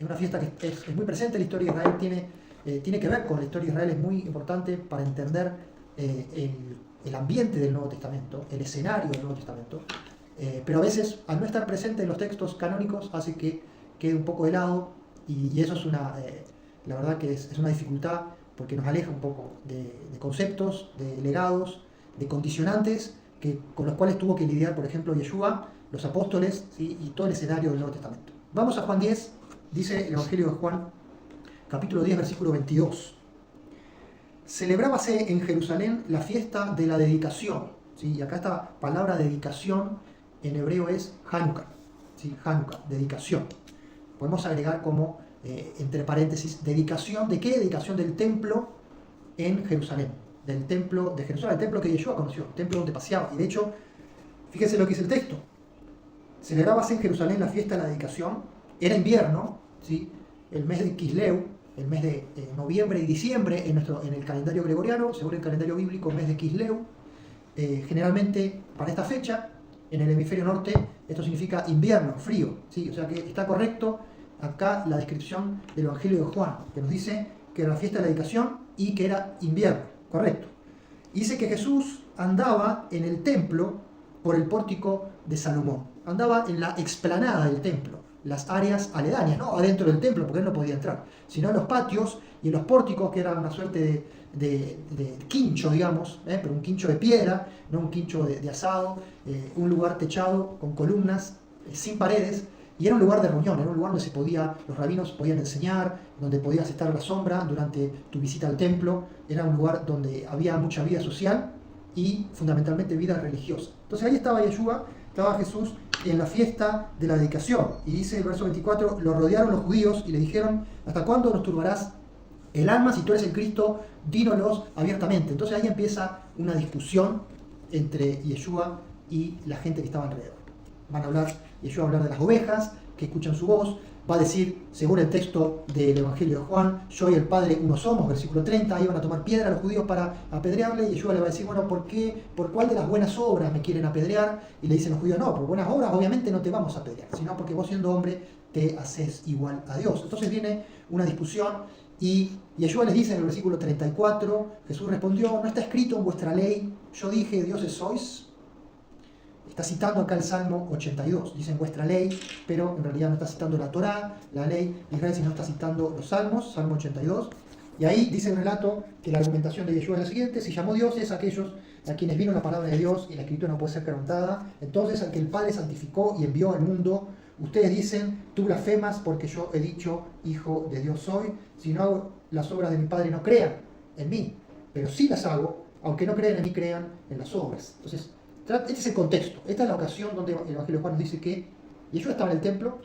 una fiesta que es muy presente en la historia de Israel, tiene que ver con la historia de Israel, es muy importante para entender el ambiente del Nuevo Testamento, el escenario del Nuevo Testamento, pero a veces al no estar presente en los textos canónicos hace que quede un poco de lado y eso es la verdad que es una dificultad porque nos aleja un poco de conceptos, de legados, de condicionantes con los cuales tuvo que lidiar, por ejemplo, Yeshua, los apóstoles, ¿sí? Y todo el escenario del Nuevo Testamento. Vamos a Juan 10, dice el Evangelio de Juan, capítulo 10, versículo 22. Celebrábase en Jerusalén la fiesta de la dedicación, ¿sí? Y acá esta palabra dedicación en hebreo es Hanukkah, ¿sí? Hanukkah, dedicación. Podemos agregar como, entre paréntesis, dedicación, ¿de qué? Dedicación del templo en Jerusalén, del templo de Jerusalén, el templo que Yeshua conoció, el templo donde paseaba. Y de hecho, fíjese lo que dice el texto. Celebrábase en Jerusalén la fiesta de la dedicación, era invierno, ¿sí? El mes de Kisleu, el mes de noviembre y diciembre en el calendario gregoriano, según el calendario bíblico, el mes de Kisleu. Generalmente para esta fecha, en el hemisferio norte, esto significa invierno, frío, ¿sí? O sea que está correcto acá la descripción del Evangelio de Juan, que nos dice que era la fiesta de la dedicación y que era invierno, correcto. Y dice que Jesús andaba en el templo por el pórtico de Salomón, andaba en la explanada del templo, las áreas aledañas, no adentro del templo, porque él no podía entrar, sino en los patios y en los pórticos, que eran una suerte de quincho, digamos, pero un quincho de piedra, no un quincho de asado, un lugar techado con columnas, sin paredes, y era un lugar de reunión, era un lugar donde los rabinos podían enseñar, donde podías estar a la sombra durante tu visita al templo, era un lugar donde había mucha vida social y fundamentalmente vida religiosa. Entonces ahí estaba Yeshua, estaba Jesús en la fiesta de la dedicación, y dice el verso 24, lo rodearon los judíos y le dijeron, ¿hasta cuándo nos turbarás el alma? Si tú eres el Cristo, dínolos abiertamente. Entonces ahí empieza una discusión entre Yeshua y la gente que estaba alrededor. Yeshua va a hablar de las ovejas que escuchan su voz, va a decir, según el texto del Evangelio de Juan, yo y el Padre uno somos, versículo 30, iban a tomar piedra a los judíos para apedrearle, y Yeshua le va a decir, bueno, ¿por cuál de las buenas obras me quieren apedrear? Y le dicen los judíos, no, por buenas obras obviamente no te vamos a apedrear, sino porque vos siendo hombre te haces igual a Dios. Entonces viene una discusión, y Yeshua les dice en el versículo 34, Jesús respondió, ¿no está escrito en vuestra ley, yo dije, dioses sois? Está citando acá el Salmo 82, dice en vuestra ley, pero en realidad no está citando la Torá, la ley de Israel, sino está citando los Salmos, Salmo 82. Y ahí dice el relato que la argumentación de Yeshua es la siguiente: si llamó dioses a aquellos a quienes vino la palabra de Dios y la escritura no puede ser quebrantada, entonces al que el Padre santificó y envió al mundo, ustedes dicen, tú blasfemas porque yo he dicho, hijo de Dios soy, si no hago las obras de mi Padre no crean en mí, pero si las hago, aunque no crean en mí, crean en las obras. Entonces, este es el contexto, esta es la ocasión donde el Evangelio de Juan nos dice que Yeshua estaba en el templo,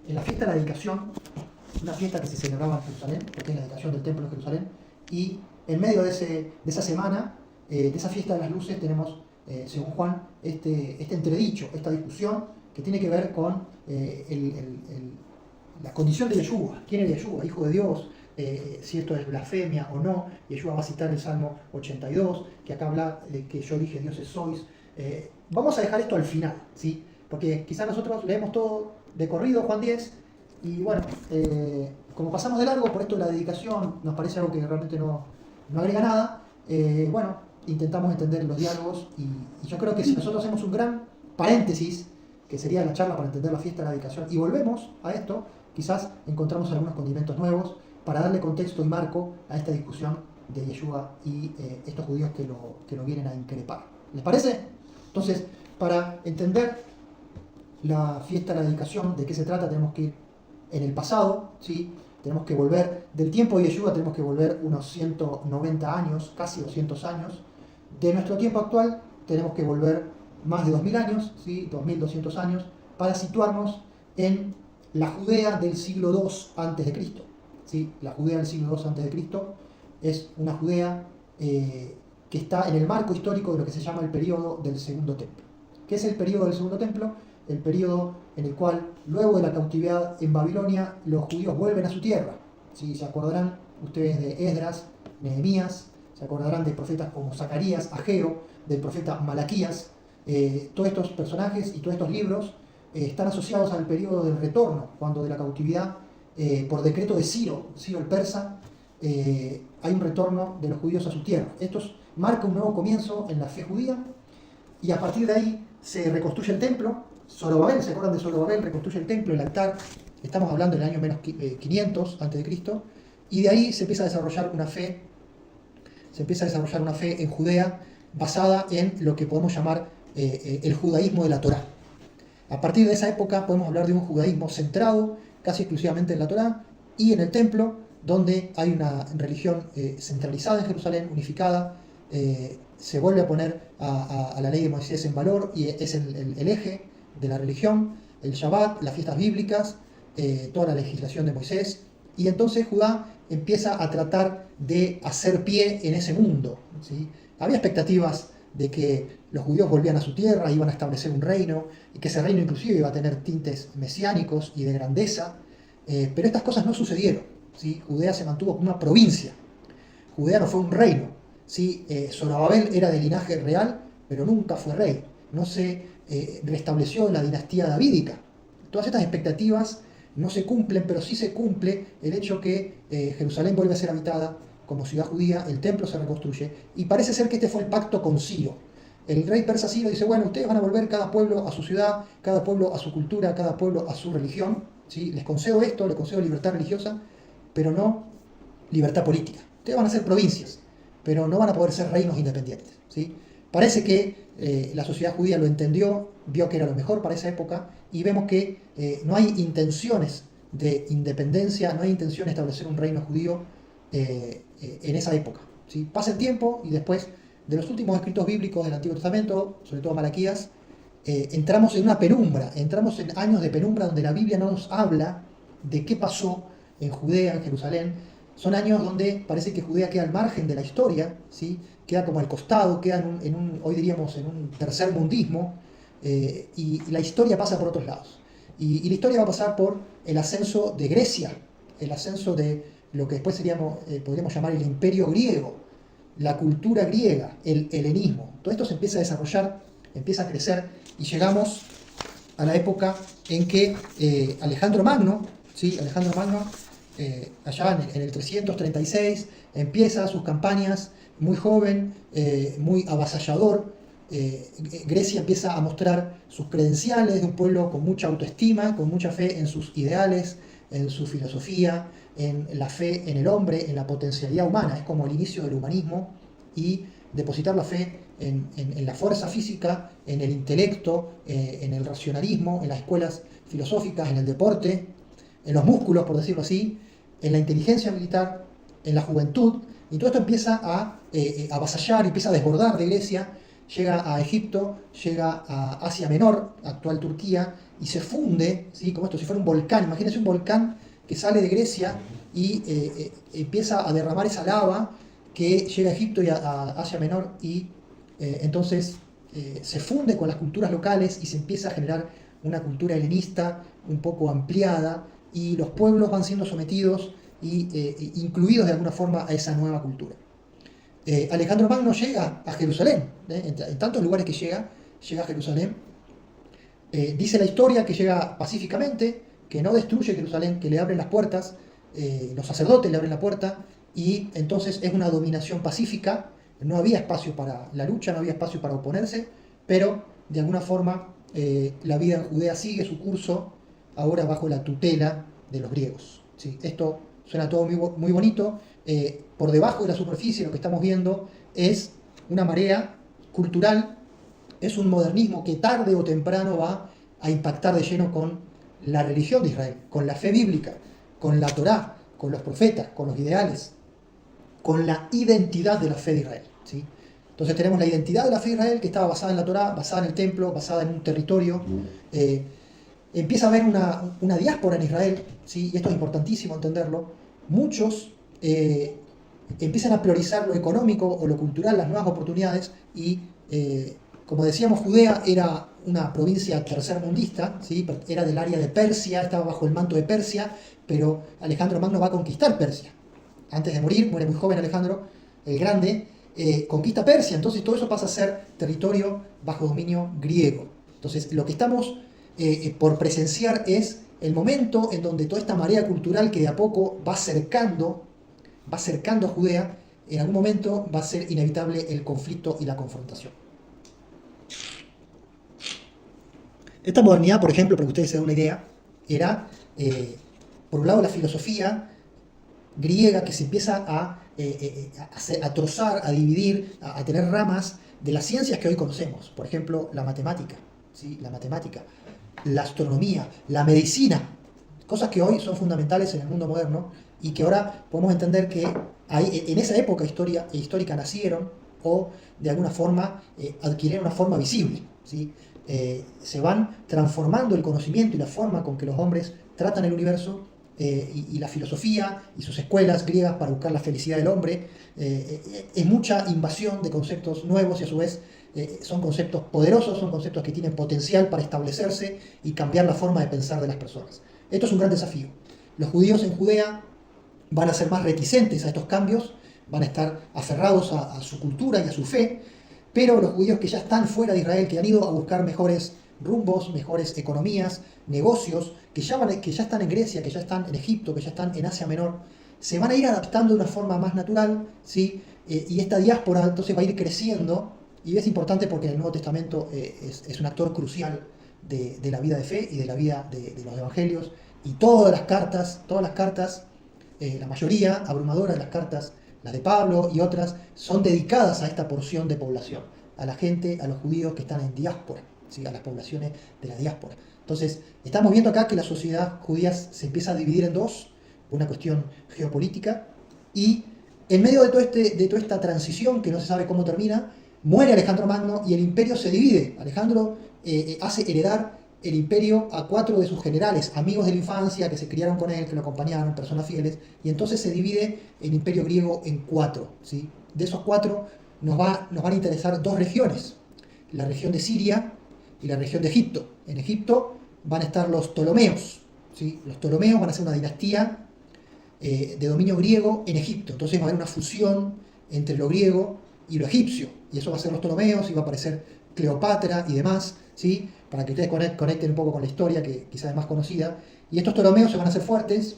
en la fiesta de la dedicación, una fiesta que se celebraba en Jerusalén, porque es la dedicación del templo de Jerusalén, y en medio de esa semana, de esa fiesta de las luces, tenemos, según Juan, este entredicho, esta discusión que tiene que ver con la condición de Yeshua. ¿Quién era Yeshua? Hijo de Dios, si esto es blasfemia o no. Yeshua va a citar el Salmo 82, que acá habla de que yo dije dioses sois. Vamos a dejar esto al final, ¿sí? Porque quizás nosotros leemos todo de corrido, Juan 10, y bueno, como pasamos de largo por esto de la dedicación, nos parece algo que realmente no agrega nada. Bueno, intentamos entender los diálogos, y yo creo que si nosotros hacemos un gran paréntesis, que sería la charla para entender la fiesta de la dedicación, y volvemos a esto, quizás encontramos algunos condimentos nuevos para darle contexto y marco a esta discusión de Yeshua y estos judíos que lo vienen a increpar. ¿Les parece? Entonces, para entender la fiesta de la dedicación, de qué se trata, tenemos que ir en el pasado, ¿sí? Tenemos que volver, del tiempo de Yeshua tenemos que volver unos 190 años, casi 200 años. De nuestro tiempo actual tenemos que volver más de 2000 años, ¿sí? 2200 años, para situarnos en la Judea del siglo II a.C., ¿sí? La Judea del siglo II a.C. es una Judea que está en el marco histórico de lo que se llama el período del Segundo Templo. ¿Qué es el período del Segundo Templo? El período en el cual, luego de la cautividad en Babilonia, los judíos vuelven a su tierra. ¿Sí? Se acordarán ustedes de Esdras, Nehemías, se acordarán de profetas como Zacarías, Ageo, del profeta Malaquías. Todos estos personajes y todos estos libros están asociados al período del retorno, cuando de la cautividad por decreto de Ciro el persa, hay un retorno de los judíos a su tierra. Esto marca un nuevo comienzo en la fe judía, y a partir de ahí se reconstruye el templo. Zorobabel, ¿se acuerdan de Zorobabel? Reconstruye el templo, el altar. Estamos hablando del año menos 500 a.C. Y de ahí se empieza a desarrollar una fe, en Judea basada en lo que podemos llamar el judaísmo de la Torá. A partir de esa época podemos hablar de un judaísmo centrado casi exclusivamente en la Torá y en el templo, donde hay una religión centralizada en Jerusalén, unificada. Se vuelve a poner a la ley de Moisés en valor, y es el eje de la religión, el Shabbat, las fiestas bíblicas, toda la legislación de Moisés. Y entonces Judá empieza a tratar de hacer pie en ese mundo, ¿sí? Había expectativas de que los judíos volvían a su tierra, iban a establecer un reino, y que ese reino inclusive iba a tener tintes mesiánicos y de grandeza, pero estas cosas no sucedieron, ¿sí? Judea se mantuvo como una provincia. Judea no fue un reino, ¿sí? Zorobabel era de linaje real, pero nunca fue rey. No se restableció la dinastía davídica. Todas estas expectativas no se cumplen, pero sí se cumple el hecho que Jerusalén vuelve a ser habitada como ciudad judía, el templo se reconstruye, y parece ser que este fue el pacto con Ciro. El rey persa Ciro dice, bueno, ustedes van a volver cada pueblo a su ciudad, cada pueblo a su cultura, cada pueblo a su religión, ¿sí? Les concedo esto, les concedo libertad religiosa, pero no libertad política. Ustedes van a ser provincias, pero no van a poder ser reinos independientes, ¿sí? Parece que la sociedad judía lo entendió, vio que era lo mejor para esa época, y vemos que no hay intenciones de independencia, no hay intención de establecer un reino judío en esa época, ¿sí? Pasa el tiempo y después de los últimos escritos bíblicos del Antiguo Testamento, sobre todo Malaquías, entramos en una penumbra, entramos en años de penumbra donde la Biblia no nos habla de qué pasó en Judea, en Jerusalén. Son años donde parece que Judea queda al margen de la historia, ¿sí? Queda como al costado, queda hoy diríamos en un tercer mundismo, y la historia pasa por otros lados. Y la historia va a pasar por el ascenso de Grecia, el ascenso de lo que después podríamos llamar el imperio griego, la cultura griega, el helenismo. Todo esto se empieza a desarrollar, empieza a crecer, y llegamos a la época en que Alejandro Magno, ¿sí? Allá en el 336, empieza sus campañas muy joven, muy avasallador. Grecia empieza a mostrar sus credenciales de un pueblo con mucha autoestima, con mucha fe en sus ideales, en su filosofía, en la fe en el hombre, en la potencialidad humana. Es como el inicio del humanismo, y depositar la fe en la fuerza física, en el intelecto, en el racionalismo, en las escuelas filosóficas, en el deporte, en los músculos, por decirlo así, en la inteligencia militar, en la juventud. Y todo esto empieza a avasallar, empieza a desbordar de Grecia, llega a Egipto, llega a Asia Menor, actual Turquía, y se funde, ¿sí? Como esto, si fuera un volcán. Imagínense un volcán que sale de Grecia y empieza a derramar esa lava que llega a Egipto y a Asia Menor, y entonces se funde con las culturas locales y se empieza a generar una cultura helenista un poco ampliada, y los pueblos van siendo sometidos y incluidos de alguna forma a esa nueva cultura. Alejandro Magno llega a Jerusalén, en tantos lugares que llega a Jerusalén. Dice la historia que llega pacíficamente, que no destruye Jerusalén, que le abren las puertas, los sacerdotes le abren la puerta, y entonces es una dominación pacífica. No había espacio para la lucha, no había espacio para oponerse, pero de alguna forma la vida en Judea sigue su curso, ahora bajo la tutela de los griegos, ¿sí? Esto suena todo muy bonito. Por debajo de la superficie lo que estamos viendo es una marea cultural, es un modernismo que tarde o temprano va a impactar de lleno con la religión de Israel, con la fe bíblica, con la Torá, con los profetas, con los ideales, con la identidad de la fe de Israel, ¿sí? Entonces tenemos la identidad de la fe de Israel, que estaba basada en la Torá, basada en el templo, basada en un territorio. Empieza a haber una diáspora en Israel, ¿sí? Y esto es importantísimo entenderlo. Muchos empiezan a priorizar lo económico o lo cultural, las nuevas oportunidades, y como decíamos, Judea era una provincia tercermundista, ¿sí? Era del área de Persia, estaba bajo el manto de Persia, pero Alejandro Magno va a conquistar Persia. Antes de morir, muere muy joven Alejandro el Grande, conquista Persia, entonces todo eso pasa a ser territorio bajo dominio griego. Entonces lo que estamos por presenciar es el momento en donde toda esta marea cultural que de a poco va acercando a Judea, en algún momento va a ser inevitable el conflicto y la confrontación. Esta modernidad, por ejemplo, para que ustedes se den una idea, era, por un lado, la filosofía griega que se empieza a trozar, a dividir, a tener ramas de las ciencias que hoy conocemos. Por ejemplo, la matemática, ¿sí? La astronomía, la medicina, cosas que hoy son fundamentales en el mundo moderno y que ahora podemos entender que en esa época histórica nacieron o de alguna forma adquirieron una forma visible, ¿sí? Se van transformando el conocimiento y la forma con que los hombres tratan el universo y la filosofía y sus escuelas griegas para buscar la felicidad del hombre. Es mucha invasión de conceptos nuevos y a su vez son conceptos poderosos, son conceptos que tienen potencial para establecerse y cambiar la forma de pensar de las personas. Esto es un gran desafío. Los judíos en Judea van a ser más reticentes a estos cambios, van a estar aferrados a su cultura y a su fe, pero los judíos que ya están fuera de Israel, que han ido a buscar mejores rumbos, mejores economías, negocios, que ya están en Grecia, que ya están en Egipto, que ya están en Asia Menor, se van a ir adaptando de una forma más natural, ¿sí? Y esta diáspora entonces va a ir creciendo, y es importante porque el Nuevo Testamento es un actor crucial de la vida de fe y de la vida de los evangelios, y todas las cartas, la mayoría abrumadora de las cartas, las de Pablo y otras, son dedicadas a esta porción de población, a la gente, a los judíos que están en diáspora, ¿sí? A las poblaciones de la diáspora. Entonces, estamos viendo acá que la sociedad judía se empieza a dividir en dos, por una cuestión geopolítica, y en medio de toda esta transición que no se sabe cómo termina, muere Alejandro Magno y el imperio se divide. Alejandro hace heredar el imperio a 4 de sus generales, amigos de la infancia, que se criaron con él, que lo acompañaron, personas fieles, y entonces se divide el imperio griego en 4, ¿sí? De esos 4 nos van a interesar 2 regiones, la región de Siria y la región de Egipto. En Egipto van a estar los Ptolomeos, ¿sí? Los Ptolomeos van a ser una dinastía de dominio griego en Egipto, entonces va a haber una fusión entre lo griego y lo egipcio, y eso va a ser los Ptolomeos, y va a aparecer Cleopatra y demás, ¿sí? Para que ustedes conecten un poco con la historia, que quizás es más conocida. Y estos Ptolomeos se van a hacer fuertes,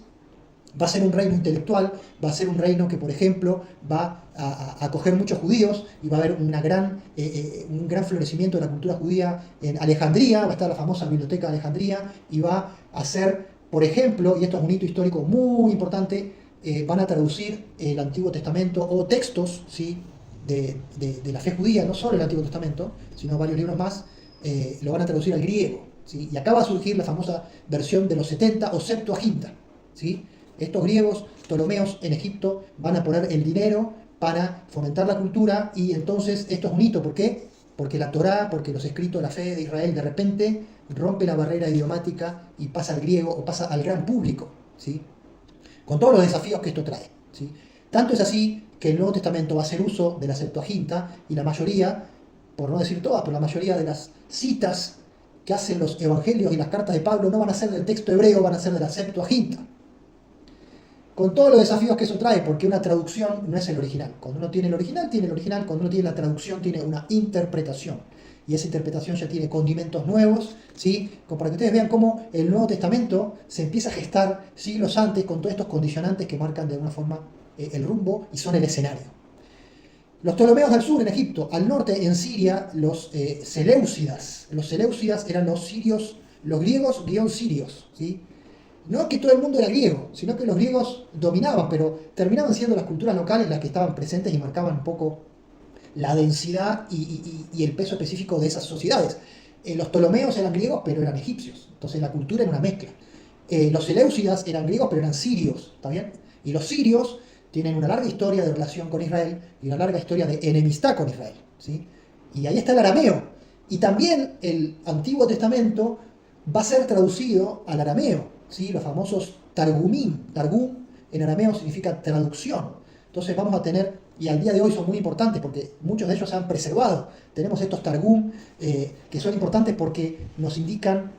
va a ser un reino intelectual, va a ser un reino que, por ejemplo, va a acoger muchos judíos, y va a haber un gran florecimiento de la cultura judía en Alejandría, va a estar la famosa biblioteca de Alejandría, y va a ser, por ejemplo, y esto es un hito histórico muy importante, van a traducir el Antiguo Testamento o textos, ¿sí? de la fe judía, no solo el Antiguo Testamento, sino varios libros más, lo van a traducir al griego, ¿sí? Y acá va a surgir la famosa versión de los 70 o Septuaginta, ¿sí? Estos griegos, Ptolomeos en Egipto, van a poner el dinero para fomentar la cultura, y entonces esto es un hito. ¿Por qué? Porque la Torá, porque los escritos de la fe de Israel de repente rompe la barrera idiomática y pasa al griego o pasa al gran público, ¿sí? Con todos los desafíos que esto trae, ¿sí? Tanto es así que el Nuevo Testamento va a hacer uso de la Septuaginta, y la mayoría, por no decir todas, pero la mayoría de las citas que hacen los evangelios y las cartas de Pablo no van a ser del texto hebreo, van a ser de la Septuaginta. Con todos los desafíos que eso trae, porque una traducción no es el original. Cuando uno tiene el original, tiene el original. Cuando uno tiene la traducción, tiene una interpretación. Y esa interpretación ya tiene condimentos nuevos, ¿sí? Como para que ustedes vean cómo el Nuevo Testamento se empieza a gestar siglos antes con todos estos condicionantes que marcan de alguna forma el rumbo y son el escenario. Los Ptolomeos al sur en Egipto, al norte en Siria los Seleucidas. Los Seleucidas eran los sirios, los griegos guión sirios, ¿sí? No que todo el mundo era griego, sino que los griegos dominaban, pero terminaban siendo las culturas locales las que estaban presentes y marcaban un poco la densidad y el peso específico de esas sociedades. Los Ptolomeos eran griegos, pero eran egipcios, entonces la cultura era una mezcla. Los Seleucidas eran griegos, pero eran sirios, ¿está bien? Y los sirios tienen una larga historia de relación con Israel y una larga historia de enemistad con Israel, ¿sí? Y ahí está el arameo. Y también el Antiguo Testamento va a ser traducido al arameo, ¿sí? Los famosos Targumim. Targum en arameo significa traducción. Entonces vamos a tener, y al día de hoy son muy importantes porque muchos de ellos se han preservado. Tenemos estos Targum que son importantes porque nos indican,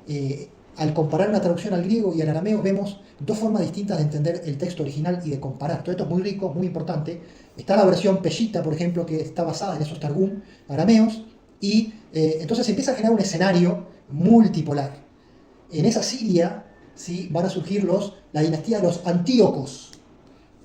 al comparar una traducción al griego y al arameo, vemos dos formas distintas de entender el texto original y de comparar. Todo esto es muy rico, muy importante. Está la versión Peshita, por ejemplo, que está basada en esos Targum arameos, y entonces se empieza a generar un escenario multipolar. En esa Siria ¿sí? Van a surgir la dinastía de los Antíocos.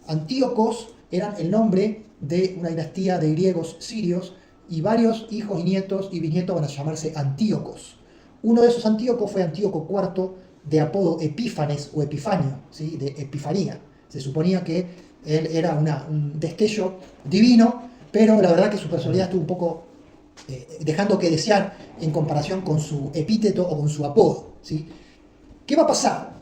Antíocos eran el nombre de una dinastía de griegos sirios y varios hijos y nietos y bisnietos van a llamarse Antíocos. Uno de esos Antíocos fue Antíoco IV, de apodo Epífanes o Epifanio, ¿sí? De Epifanía. Se suponía que él era un destello divino, pero la verdad que su personalidad estuvo un poco dejando que desear en comparación con su epíteto o con su apodo, ¿sí? ¿Qué va a pasar?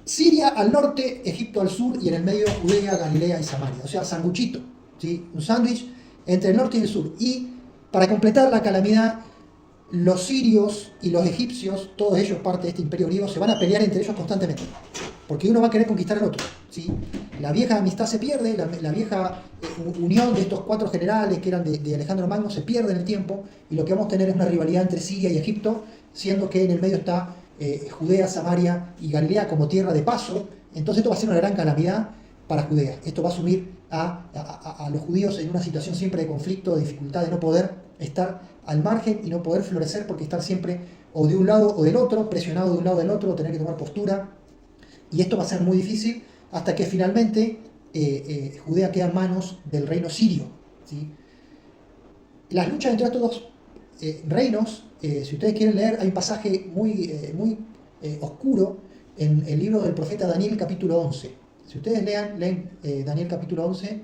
Siria al norte, Egipto al sur y en el medio Judea, Galilea y Samaria. O sea, sanguchito, ¿sí? Un sándwich entre el norte y el sur. Y para completar la calamidad, los sirios y los egipcios, todos ellos parte de este imperio griego, se van a pelear entre ellos constantemente. Porque uno va a querer conquistar al otro, ¿sí? La vieja amistad se pierde, la vieja unión de estos cuatro generales que eran de Alejandro Magno se pierde en el tiempo y lo que vamos a tener es una rivalidad entre Siria y Egipto, siendo que en el medio está Judea, Samaria y Galilea como tierra de paso. Entonces esto va a ser una gran calamidad para Judea. Esto va a sumir a los judíos en una situación siempre de conflicto, de dificultad, de no poder estar al margen y no poder florecer porque estar siempre o de un lado o del otro, presionado de un lado o del otro, tener que tomar postura. Y esto va a ser muy difícil hasta que finalmente Judea queda en manos del reino sirio, ¿sí? Las luchas entre estos dos reinos, si ustedes quieren leer, hay un pasaje muy oscuro en el libro del profeta Daniel capítulo 11. Si ustedes leen Daniel capítulo 11,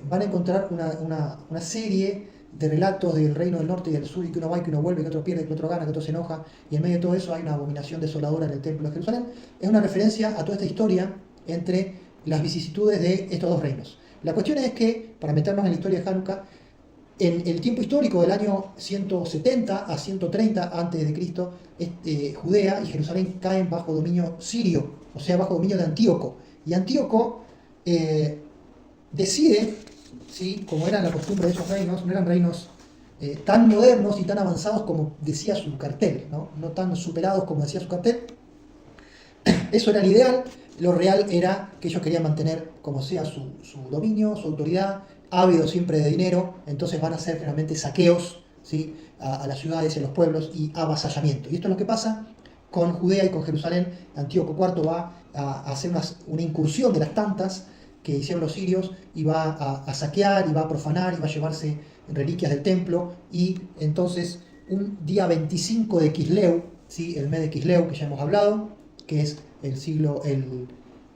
van a encontrar una serie de relatos del reino del norte y del sur, y que uno va y que uno vuelve, que otro pierde, que otro gana, que otro se enoja, y en medio de todo eso hay una abominación desoladora en el templo de Jerusalén. Es una referencia a toda esta historia entre las vicisitudes de estos dos reinos. La cuestión es que, para meternos en la historia de Hanukkah, en el tiempo histórico del año 170 a 130 a.C., Judea y Jerusalén caen bajo dominio sirio, o sea, bajo dominio de Antíoco. Y Antíoco decide, ¿sí? Como era la costumbre de esos reinos, no eran reinos tan modernos y tan avanzados como decía su cartel, no tan superados como decía su cartel. Eso era el ideal. Lo real era que ellos querían mantener como sea su dominio, su autoridad, ávidos siempre de dinero. Entonces van a hacer generalmente saqueos, ¿sí? a las ciudades y a los pueblos y avasallamiento. Y esto es lo que pasa con Judea y con Jerusalén. Antíoco IV va a hacer una incursión de las tantas que hicieron los sirios y va a saquear y va a profanar y va a llevarse reliquias del templo. Y entonces un día 25 de Kisleu, ¿sí? El mes de Kisleu que ya hemos hablado, que es el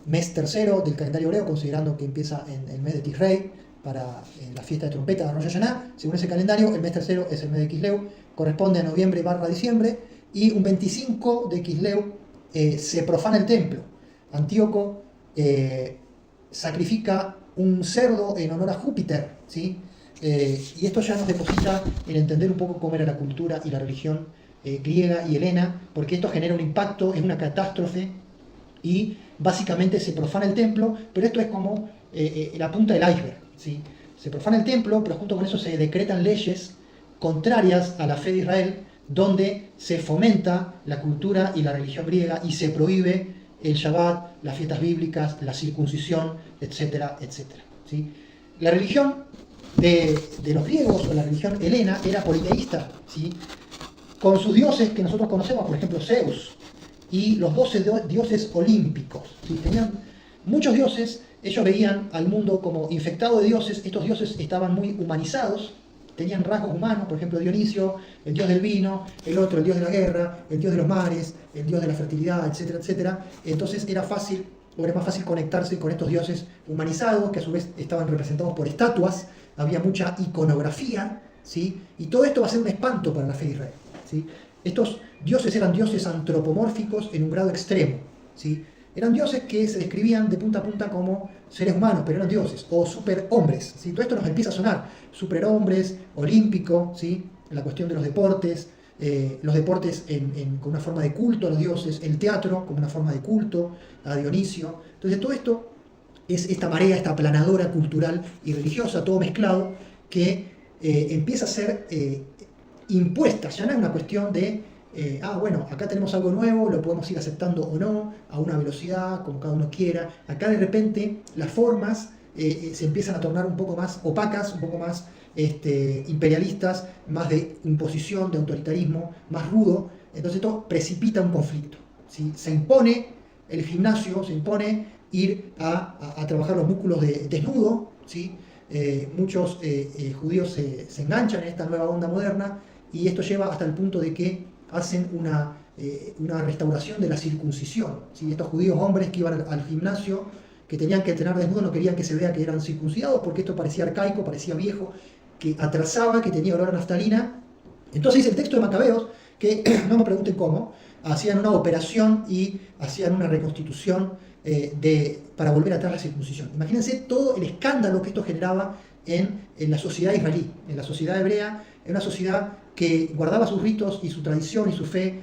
mes tercero del calendario hebreo, considerando que empieza en el mes de Tisrei para la fiesta de trompeta de Rosh Hashanah. Según ese calendario, el mes tercero es el mes de Kisleu, corresponde a noviembre/diciembre, y un 25 de Kisleu se profana el templo. Antíoco sacrifica un cerdo en honor a Júpiter, ¿sí? Y esto ya nos deposita en entender un poco cómo era la cultura y la religión griega y helena, porque esto genera un impacto, es una catástrofe y básicamente se profana el templo, pero esto es como la punta del iceberg, ¿sí? Se profana el templo, pero junto con eso se decretan leyes contrarias a la fe de Israel, donde se fomenta la cultura y la religión griega y se prohíbe el Shabbat, las fiestas bíblicas, la circuncisión, etcétera, etcétera, ¿sí? La religión de los griegos, o la religión helena, era politeísta, ¿sí? Con sus dioses que nosotros conocemos, por ejemplo Zeus, y los 12 dioses olímpicos, ¿sí? Tenían muchos dioses. Ellos veían al mundo como infectado de dioses. Estos dioses estaban muy humanizados, tenían rasgos humanos, por ejemplo Dionisio, el dios del vino, el otro, el dios de la guerra, el dios de los mares, el dios de la fertilidad, etcétera, etcétera. Entonces era más fácil conectarse con estos dioses humanizados, que a su vez estaban representados por estatuas, había mucha iconografía, ¿sí? Y todo esto va a ser un espanto para la fe de Israel, ¿sí? Estos dioses eran dioses antropomórficos en un grado extremo, ¿sí? Eran dioses que se describían de punta a punta como seres humanos, pero eran dioses, o superhombres, ¿sí? Todo esto nos empieza a sonar, superhombres, olímpico, ¿sí? La cuestión de los deportes con una forma de culto a los dioses, el teatro como una forma de culto a Dionisio. Entonces todo esto es esta marea, esta aplanadora cultural y religiosa, todo mezclado, que empieza a ser impuesta. Ya no es una cuestión de bueno, acá tenemos algo nuevo, lo podemos ir aceptando o no, a una velocidad, como cada uno quiera. Acá de repente las formas se empiezan a tornar un poco más opacas, un poco más imperialistas, más de imposición, de autoritarismo, más rudo. Entonces esto precipita un conflicto. ¿sí? Se impone el gimnasio, se impone ir a trabajar los músculos desnudo, ¿sí? Muchos judíos se enganchan en esta nueva onda moderna y esto lleva hasta el punto de que hacen una restauración de la circuncisión, ¿sí? Estos judíos hombres que iban al gimnasio, que tenían que entrenar desnudos, no querían que se vea que eran circuncidados porque esto parecía arcaico, parecía viejo, que atrasaba, que tenía olor a naftalina. Entonces dice el texto de Macabeos que, no me pregunten cómo, hacían una operación y hacían una reconstitución para volver atrás la circuncisión. Imagínense todo el escándalo que esto generaba en la sociedad israelí, en la sociedad hebrea, en una sociedad que guardaba sus ritos y su tradición y su fe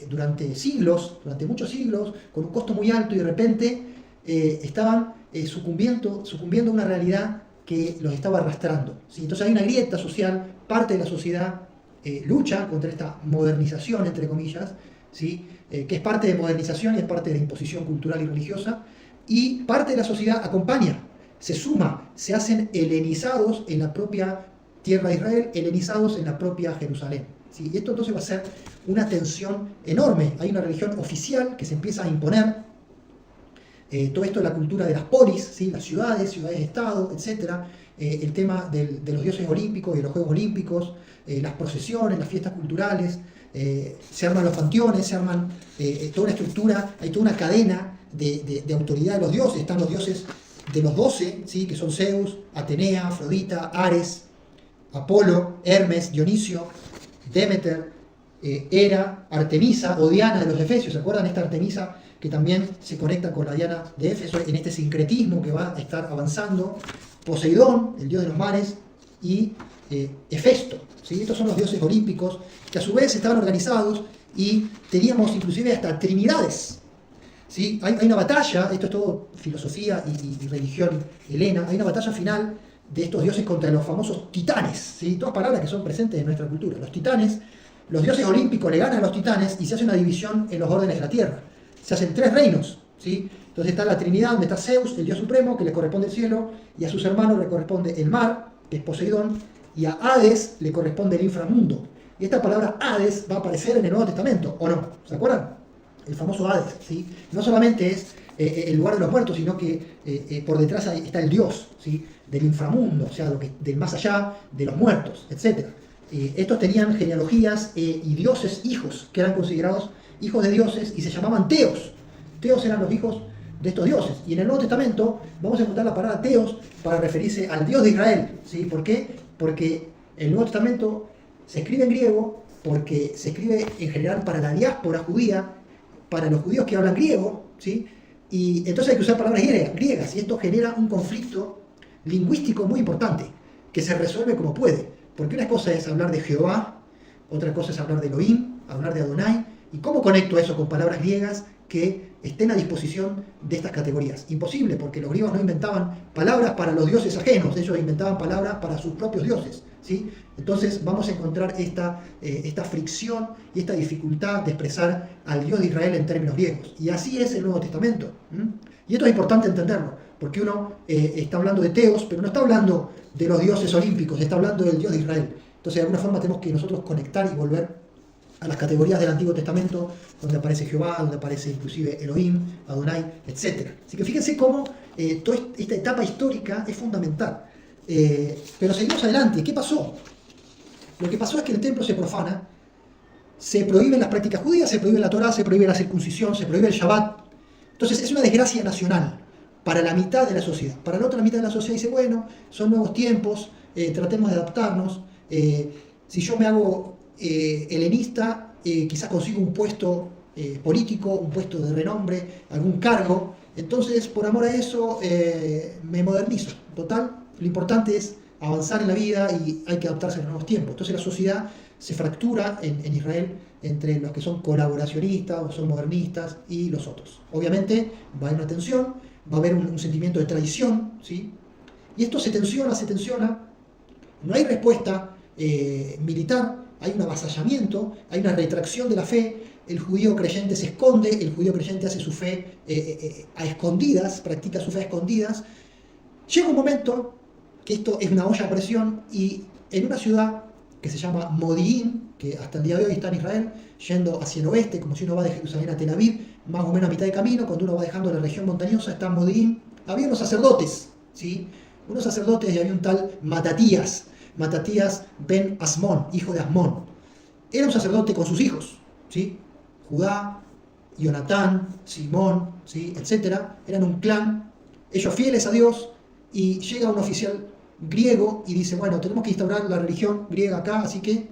durante siglos, durante muchos siglos, con un costo muy alto, y de repente estaban sucumbiendo a una realidad que los estaba arrastrando, ¿sí? Entonces hay una grieta social, parte de la sociedad lucha contra esta modernización, entre comillas, ¿sí? Que es parte de modernización y es parte de imposición cultural y religiosa, y parte de la sociedad acompaña, se suma, se hacen helenizados en la propia tierra de Israel, helenizados en la propia Jerusalén, ¿sí? Y esto entonces va a ser una tensión enorme. Hay una religión oficial que se empieza a imponer. Todo esto de la cultura de las polis, ¿sí? Las ciudades-estado, etc. El tema de los dioses olímpicos y de los Juegos Olímpicos, las procesiones, las fiestas culturales, se arman los panteones, se arman toda una estructura, hay toda una cadena de autoridad de los dioses. Están los dioses de los 12, ¿sí? Que son Zeus, Atenea, Afrodita, Ares, Apolo, Hermes, Dionisio, Demeter, Hera, Artemisa o Diana de los Efesios. ¿Se acuerdan? Esta Artemisa que también se conecta con la Diana de Éfeso en este sincretismo que va a estar avanzando. Poseidón, el dios de los mares, y Hefesto, ¿sí? Estos son los dioses olímpicos que a su vez estaban organizados y teníamos inclusive hasta trinidades, ¿sí? Hay una batalla, esto es todo filosofía y religión helena, hay una batalla final de estos dioses contra los famosos titanes, ¿sí? Todas palabras que son presentes en nuestra cultura. Los titanes, los dioses olímpicos le ganan a los titanes y se hace una división en los órdenes de la tierra. Se hacen 3 reinos, ¿sí? Entonces está la Trinidad, donde está Zeus, el dios supremo, que le corresponde el cielo, y a sus hermanos le corresponde el mar, que es Poseidón, y a Hades le corresponde el inframundo. Y esta palabra Hades va a aparecer en el Nuevo Testamento, ¿o no? ¿Se acuerdan? El famoso Hades, ¿sí? No solamente es el lugar de los muertos, sino que por detrás está el dios, ¿sí? Del inframundo, o sea, del más allá, de los muertos, etc. Estos tenían genealogías y dioses hijos, que eran considerados hijos de dioses y se llamaban teos. Teos eran los hijos de estos dioses. Y en el Nuevo Testamento vamos a encontrar la palabra teos para referirse al Dios de Israel, ¿sí? ¿Por qué? Porque el Nuevo Testamento se escribe en griego, porque se escribe en general para la diáspora judía, para los judíos que hablan griego, ¿sí? Y entonces hay que usar palabras griegas, y esto genera un conflicto lingüístico muy importante, que se resuelve como puede. Porque una cosa es hablar de Jehová, otra cosa es hablar de Elohim, hablar de Adonai. ¿Y cómo conecto eso con palabras griegas que estén a disposición de estas categorías? Imposible, porque los griegos no inventaban palabras para los dioses ajenos, ellos inventaban palabras para sus propios dioses, ¿sí? Entonces vamos a encontrar esta fricción y esta dificultad de expresar al Dios de Israel en términos griegos. Y así es el Nuevo Testamento. Y esto es importante entenderlo, porque uno está hablando de teos, pero no está hablando de los dioses olímpicos, está hablando del Dios de Israel. Entonces de alguna forma tenemos que nosotros conectar y volver a las categorías del Antiguo Testamento, donde aparece Jehová, donde aparece inclusive Elohim, Adonai, etc. Así que fíjense cómo toda esta etapa histórica es fundamental. Pero seguimos adelante. ¿Qué pasó? Lo que pasó es que el templo se profana, se prohíben las prácticas judías, se prohíbe la Torá, se prohíbe la circuncisión, se prohíbe el Shabbat. Entonces es una desgracia nacional para la mitad de la sociedad. Para la otra mitad de la sociedad dice, bueno, son nuevos tiempos, tratemos de adaptarnos. Si yo me hago helenista, quizás consigo un puesto político, un puesto de renombre, algún cargo. Entonces, por amor a eso, me modernizo. Total, lo importante es avanzar en la vida y hay que adaptarse a los nuevos tiempos. Entonces la sociedad se fractura en Israel entre los que son colaboracionistas o son modernistas y los otros. Obviamente va a haber una tensión, va a haber un sentimiento de traición, ¿sí? Y esto se tensiona, no hay respuesta militar, hay un avasallamiento, hay una retracción de la fe, el judío creyente se esconde, el judío creyente hace su fe a escondidas, practica su fe a escondidas. Llega un momento que esto es una olla a presión y en una ciudad que se llama Modi'in, que hasta el día de hoy está en Israel, yendo hacia el oeste, como si uno va de Jerusalén a Tel Aviv, más o menos a mitad de camino, cuando uno va dejando la región montañosa, está Modi'in. Había unos sacerdotes, ¿sí? Unos sacerdotes, y había un tal Matatías ben Asmón, hijo de Asmón. Era un sacerdote con sus hijos, ¿sí? Judá, Jonatán, Simón, ¿sí? Etcétera. Eran un clan, ellos fieles a Dios, y llega un oficial griego y dice, bueno, tenemos que instaurar la religión griega acá, así que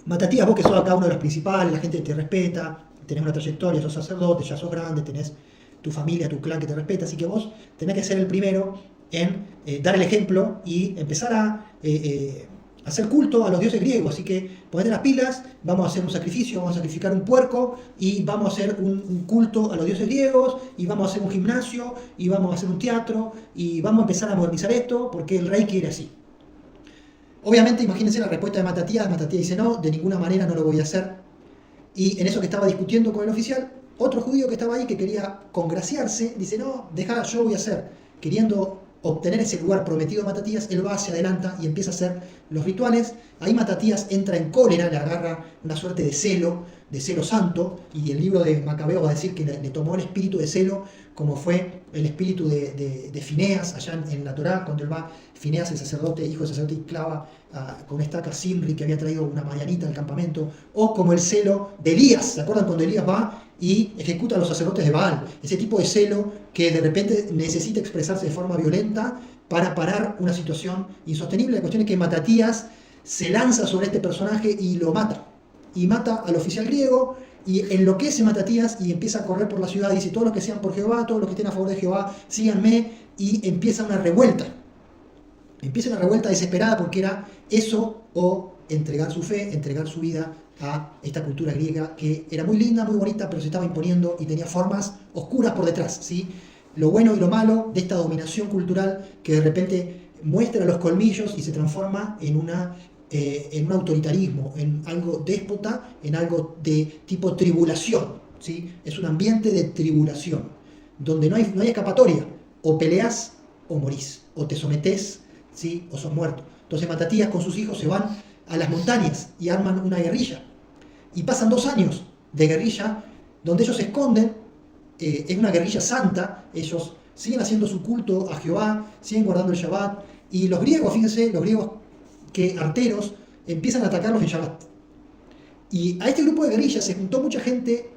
Matatías, vos que sos acá uno de los principales, la gente te respeta, tenés una trayectoria, sos sacerdote, ya sos grande, tenés tu familia, tu clan que te respeta, así que vos tenés que ser el primero en dar el ejemplo y empezar a hacer culto a los dioses griegos. Así que ponete las pilas, vamos a hacer un sacrificio, vamos a sacrificar un puerco y vamos a hacer un culto a los dioses griegos y vamos a hacer un gimnasio y vamos a hacer un teatro y vamos a empezar a modernizar esto porque el rey quiere así. Obviamente, imagínense la respuesta de Matatías. Matatías dice, no, de ninguna manera no lo voy a hacer. Y en eso que estaba discutiendo con el oficial, otro judío que estaba ahí, que quería congraciarse, dice, no, deja, yo voy a hacer. Queriendo obtener ese lugar prometido a Matatías, él va, se adelanta y empieza a hacer los rituales. Ahí Matatías entra en cólera, le agarra una suerte de celo santo, y el libro de Macabeo va a decir que le tomó el espíritu de celo, como fue el espíritu de Fineas, allá en la Torá, cuando él va, Fineas, el sacerdote, hijo del sacerdote, y clava con una estaca a Simri, que había traído una madianita al campamento, o como el celo de Elías. ¿Se acuerdan cuando Elías va y ejecuta a los sacerdotes de Baal? Ese tipo de celo que de repente necesita expresarse de forma violenta para parar una situación insostenible. La cuestión es que Matatías se lanza sobre este personaje y lo mata. Y mata al oficial griego, y enloquece Matatías y empieza a correr por la ciudad. Dice, todos los que sean por Jehová, todos los que estén a favor de Jehová, síganme. Y empieza una revuelta. Empieza una revuelta desesperada, porque era eso o entregar su fe, entregar su vida a esta cultura griega que era muy linda, muy bonita, pero se estaba imponiendo y tenía formas oscuras por detrás, ¿sí? Lo bueno y lo malo de esta dominación cultural que de repente muestra los colmillos y se transforma en un autoritarismo, en algo déspota, en algo de tipo tribulación, ¿sí? Es un ambiente de tribulación, donde no hay escapatoria, o peleas o morís, o te sometés, ¿sí? O sos muerto. Entonces Matatías con sus hijos se van a las montañas y arman una guerrilla. Y pasan 2 años de guerrilla donde ellos se esconden. Es una guerrilla santa. Ellos siguen haciendo su culto a Jehová, siguen guardando el Shabbat. Y los griegos, fíjense, los griegos que arteros empiezan a atacarlos en Shabbat. Y a este grupo de guerrillas se juntó mucha gente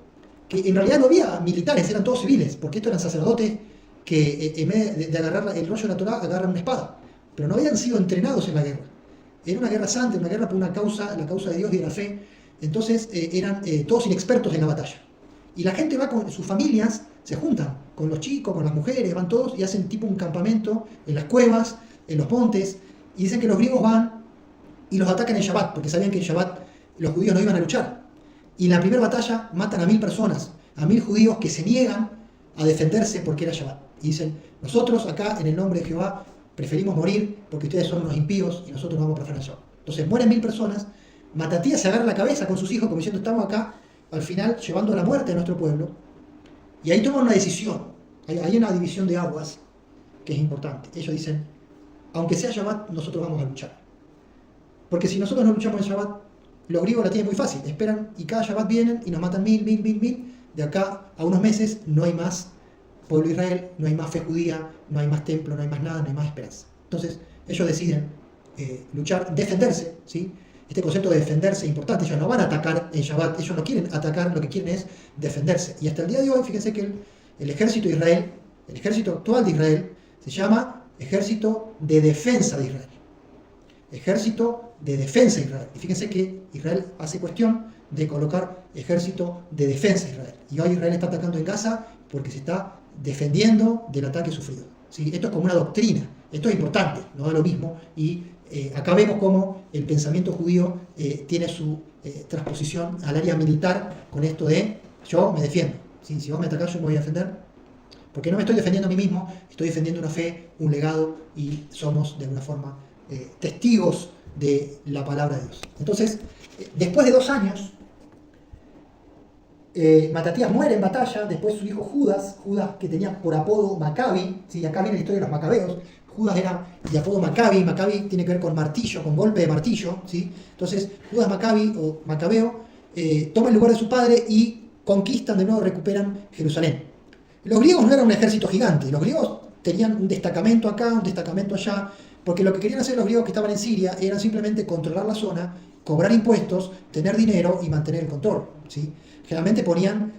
que en realidad no había militares, eran todos civiles, porque estos eran sacerdotes que en vez de agarrar el rollo de la Torá, agarran una espada. Pero no habían sido entrenados en la guerra. Era una guerra santa, una guerra por una causa, la causa de Dios y de la fe. Entonces eran todos inexpertos en la batalla. Y la gente va con sus familias, se juntan con los chicos, con las mujeres, van todos y hacen tipo un campamento en las cuevas, en los montes, y dicen que los griegos van y los atacan en Shabbat, porque sabían que en Shabbat los judíos no iban a luchar. Y en la primera batalla matan a 1000 personas, a 1000 judíos que se niegan a defenderse porque era Shabbat. Y dicen, nosotros acá en el nombre de Jehová preferimos morir porque ustedes son unos impíos y nosotros no vamos a profanar Shabbat. Entonces mueren 1000 personas. Matatías se agarra la cabeza con sus hijos como diciendo, estamos acá al final llevando a la muerte a nuestro pueblo. Y ahí toman una decisión. Hay una división de aguas que es importante. Ellos dicen, aunque sea Shabbat, nosotros vamos a luchar. Porque si nosotros no luchamos en Shabbat, los griegos la tienen muy fácil. Esperan y cada Shabbat vienen y nos matan 1000. De acá a unos meses no hay más pueblo de Israel, no hay más fe judía, no hay más templo, no hay más nada, no hay más esperanza. Entonces ellos deciden luchar, defenderse, ¿sí? Este concepto de defenderse es importante. Ellos no van a atacar en Shabbat, ellos no quieren atacar, lo que quieren es defenderse. Y hasta el día de hoy, fíjense que el ejército de Israel, el ejército actual de Israel, se llama Ejército de Defensa de Israel. Ejército de Defensa de Israel. Y fíjense que Israel hace cuestión de colocar Ejército de Defensa de Israel. Y hoy Israel está atacando en Gaza porque se está defendiendo del ataque sufrido, ¿sí? Esto es como una doctrina, esto es importante, no da lo mismo. Y acá vemos cómo el pensamiento judío tiene su transposición al área militar con esto de yo me defiendo, ¿sí? Si vos me atacás yo me voy a defender, porque no me estoy defendiendo a mí mismo, estoy defendiendo una fe, un legado, y somos de alguna forma testigos de la palabra de Dios. Entonces, después de 2 años, Matatías muere en batalla. Después su hijo Judas que tenía por apodo Maccabi, ¿sí? Acá viene la historia de los macabeos. Judas era de apodo Maccabi. Maccabi tiene que ver con martillo, con golpe de martillo, ¿sí? Entonces Judas Maccabi o Macabeo toma el lugar de su padre y conquistan de nuevo, recuperan Jerusalén. Los griegos no eran un ejército gigante, los griegos tenían un destacamento acá, un destacamento allá, porque lo que querían hacer los griegos que estaban en Siria era simplemente controlar la zona, cobrar impuestos, tener dinero y mantener el control, ¿sí? Generalmente ponían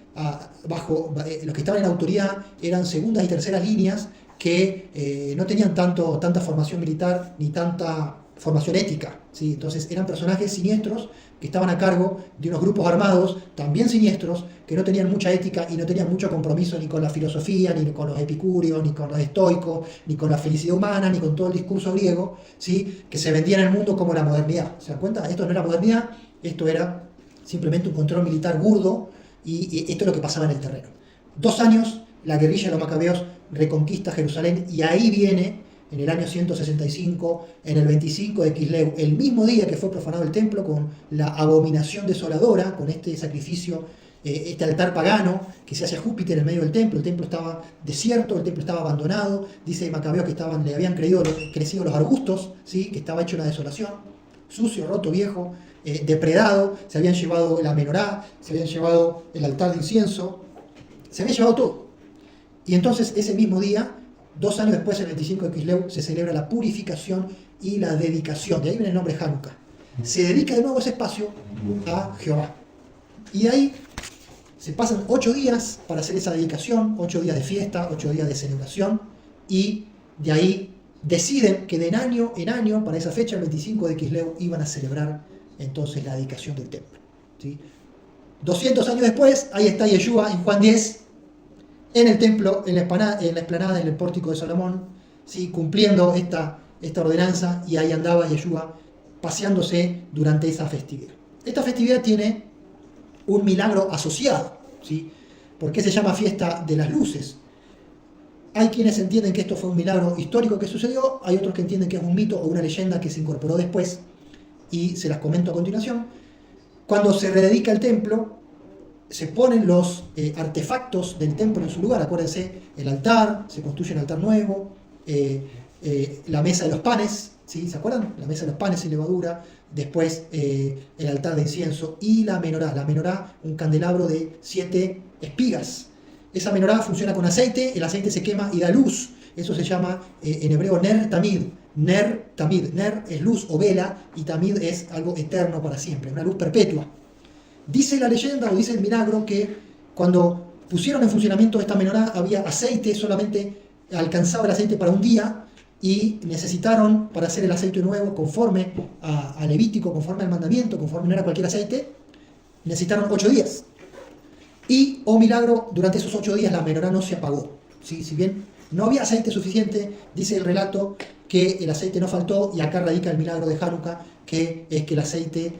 los que estaban en autoridad eran segundas y terceras líneas que no tenían tanta formación militar ni tanta formación ética, ¿sí? Entonces eran personajes siniestros que estaban a cargo de unos grupos armados también siniestros que no tenían mucha ética y no tenían mucho compromiso ni con la filosofía, ni con los epicúreos, ni con los estoicos, ni con la felicidad humana, ni con todo el discurso griego, ¿sí? Que se vendía en el mundo como la modernidad. ¿Se dan cuenta? Esto no era modernidad, esto era simplemente un control militar burdo y esto es lo que pasaba en el terreno. 2 años, la guerrilla de los macabeos reconquista Jerusalén y ahí viene, en el año 165, en el 25 de Quisleu, el mismo día que fue profanado el templo con la abominación desoladora, con este sacrificio, este altar pagano que se hace a Júpiter en medio del templo. El templo estaba desierto, el templo estaba abandonado, dice Macabeo que le habían crecido los arbustos, ¿sí? Que estaba hecho una desolación, sucio, roto, viejo, depredado, se habían llevado la menorá, se habían llevado el altar de incienso, se había llevado todo. Y entonces ese mismo día, 2 años después, el 25 de Quisleu, se celebra la purificación y la dedicación. De ahí viene el nombre Hanukkah. Se dedica de nuevo ese espacio a Jehová. Y de ahí se pasan 8 días para hacer esa dedicación, 8 días de fiesta, 8 días de celebración, y de ahí deciden que de año en año, para esa fecha, el 25 de Quisleu, iban a celebrar entonces la dedicación del templo, ¿sí? 200 años después, ahí está Yeshua en Juan 10, en el templo, en la explanada, en el pórtico de Salomón, ¿sí? Cumpliendo esta ordenanza, y ahí andaba Yeshua paseándose durante esa festividad. Esta festividad tiene un milagro asociado, ¿sí? ¿Por qué se llama fiesta de las luces? Hay quienes entienden que esto fue un milagro histórico que sucedió, hay otros que entienden que es un mito o una leyenda que se incorporó después, y se las comento a continuación. Cuando se rededica el templo, se ponen los artefactos del templo en su lugar. Acuérdense, el altar, se construye un altar nuevo, la mesa de los panes, ¿sí? ¿Se acuerdan? La mesa de los panes sin levadura, después el altar de incienso y la menorá. La menorá, un candelabro de 7 espigas. Esa menorá funciona con aceite, el aceite se quema y da luz. Eso se llama en hebreo ner tamid. Ner tamid. Ner es luz o vela y tamid es algo eterno para siempre, una luz perpetua. Dice la leyenda o dice el milagro que cuando pusieron en funcionamiento esta menorá había aceite, solamente alcanzaba el aceite para un día y necesitaron, para hacer el aceite nuevo conforme a Levítico, conforme al mandamiento, conforme no era cualquier aceite, necesitaron 8 días. Y, oh milagro, durante esos 8 días la menorá no se apagó, ¿sí? Si bien no había aceite suficiente, dice el relato que el aceite no faltó, y acá radica el milagro de Hanukkah, que es que el aceite,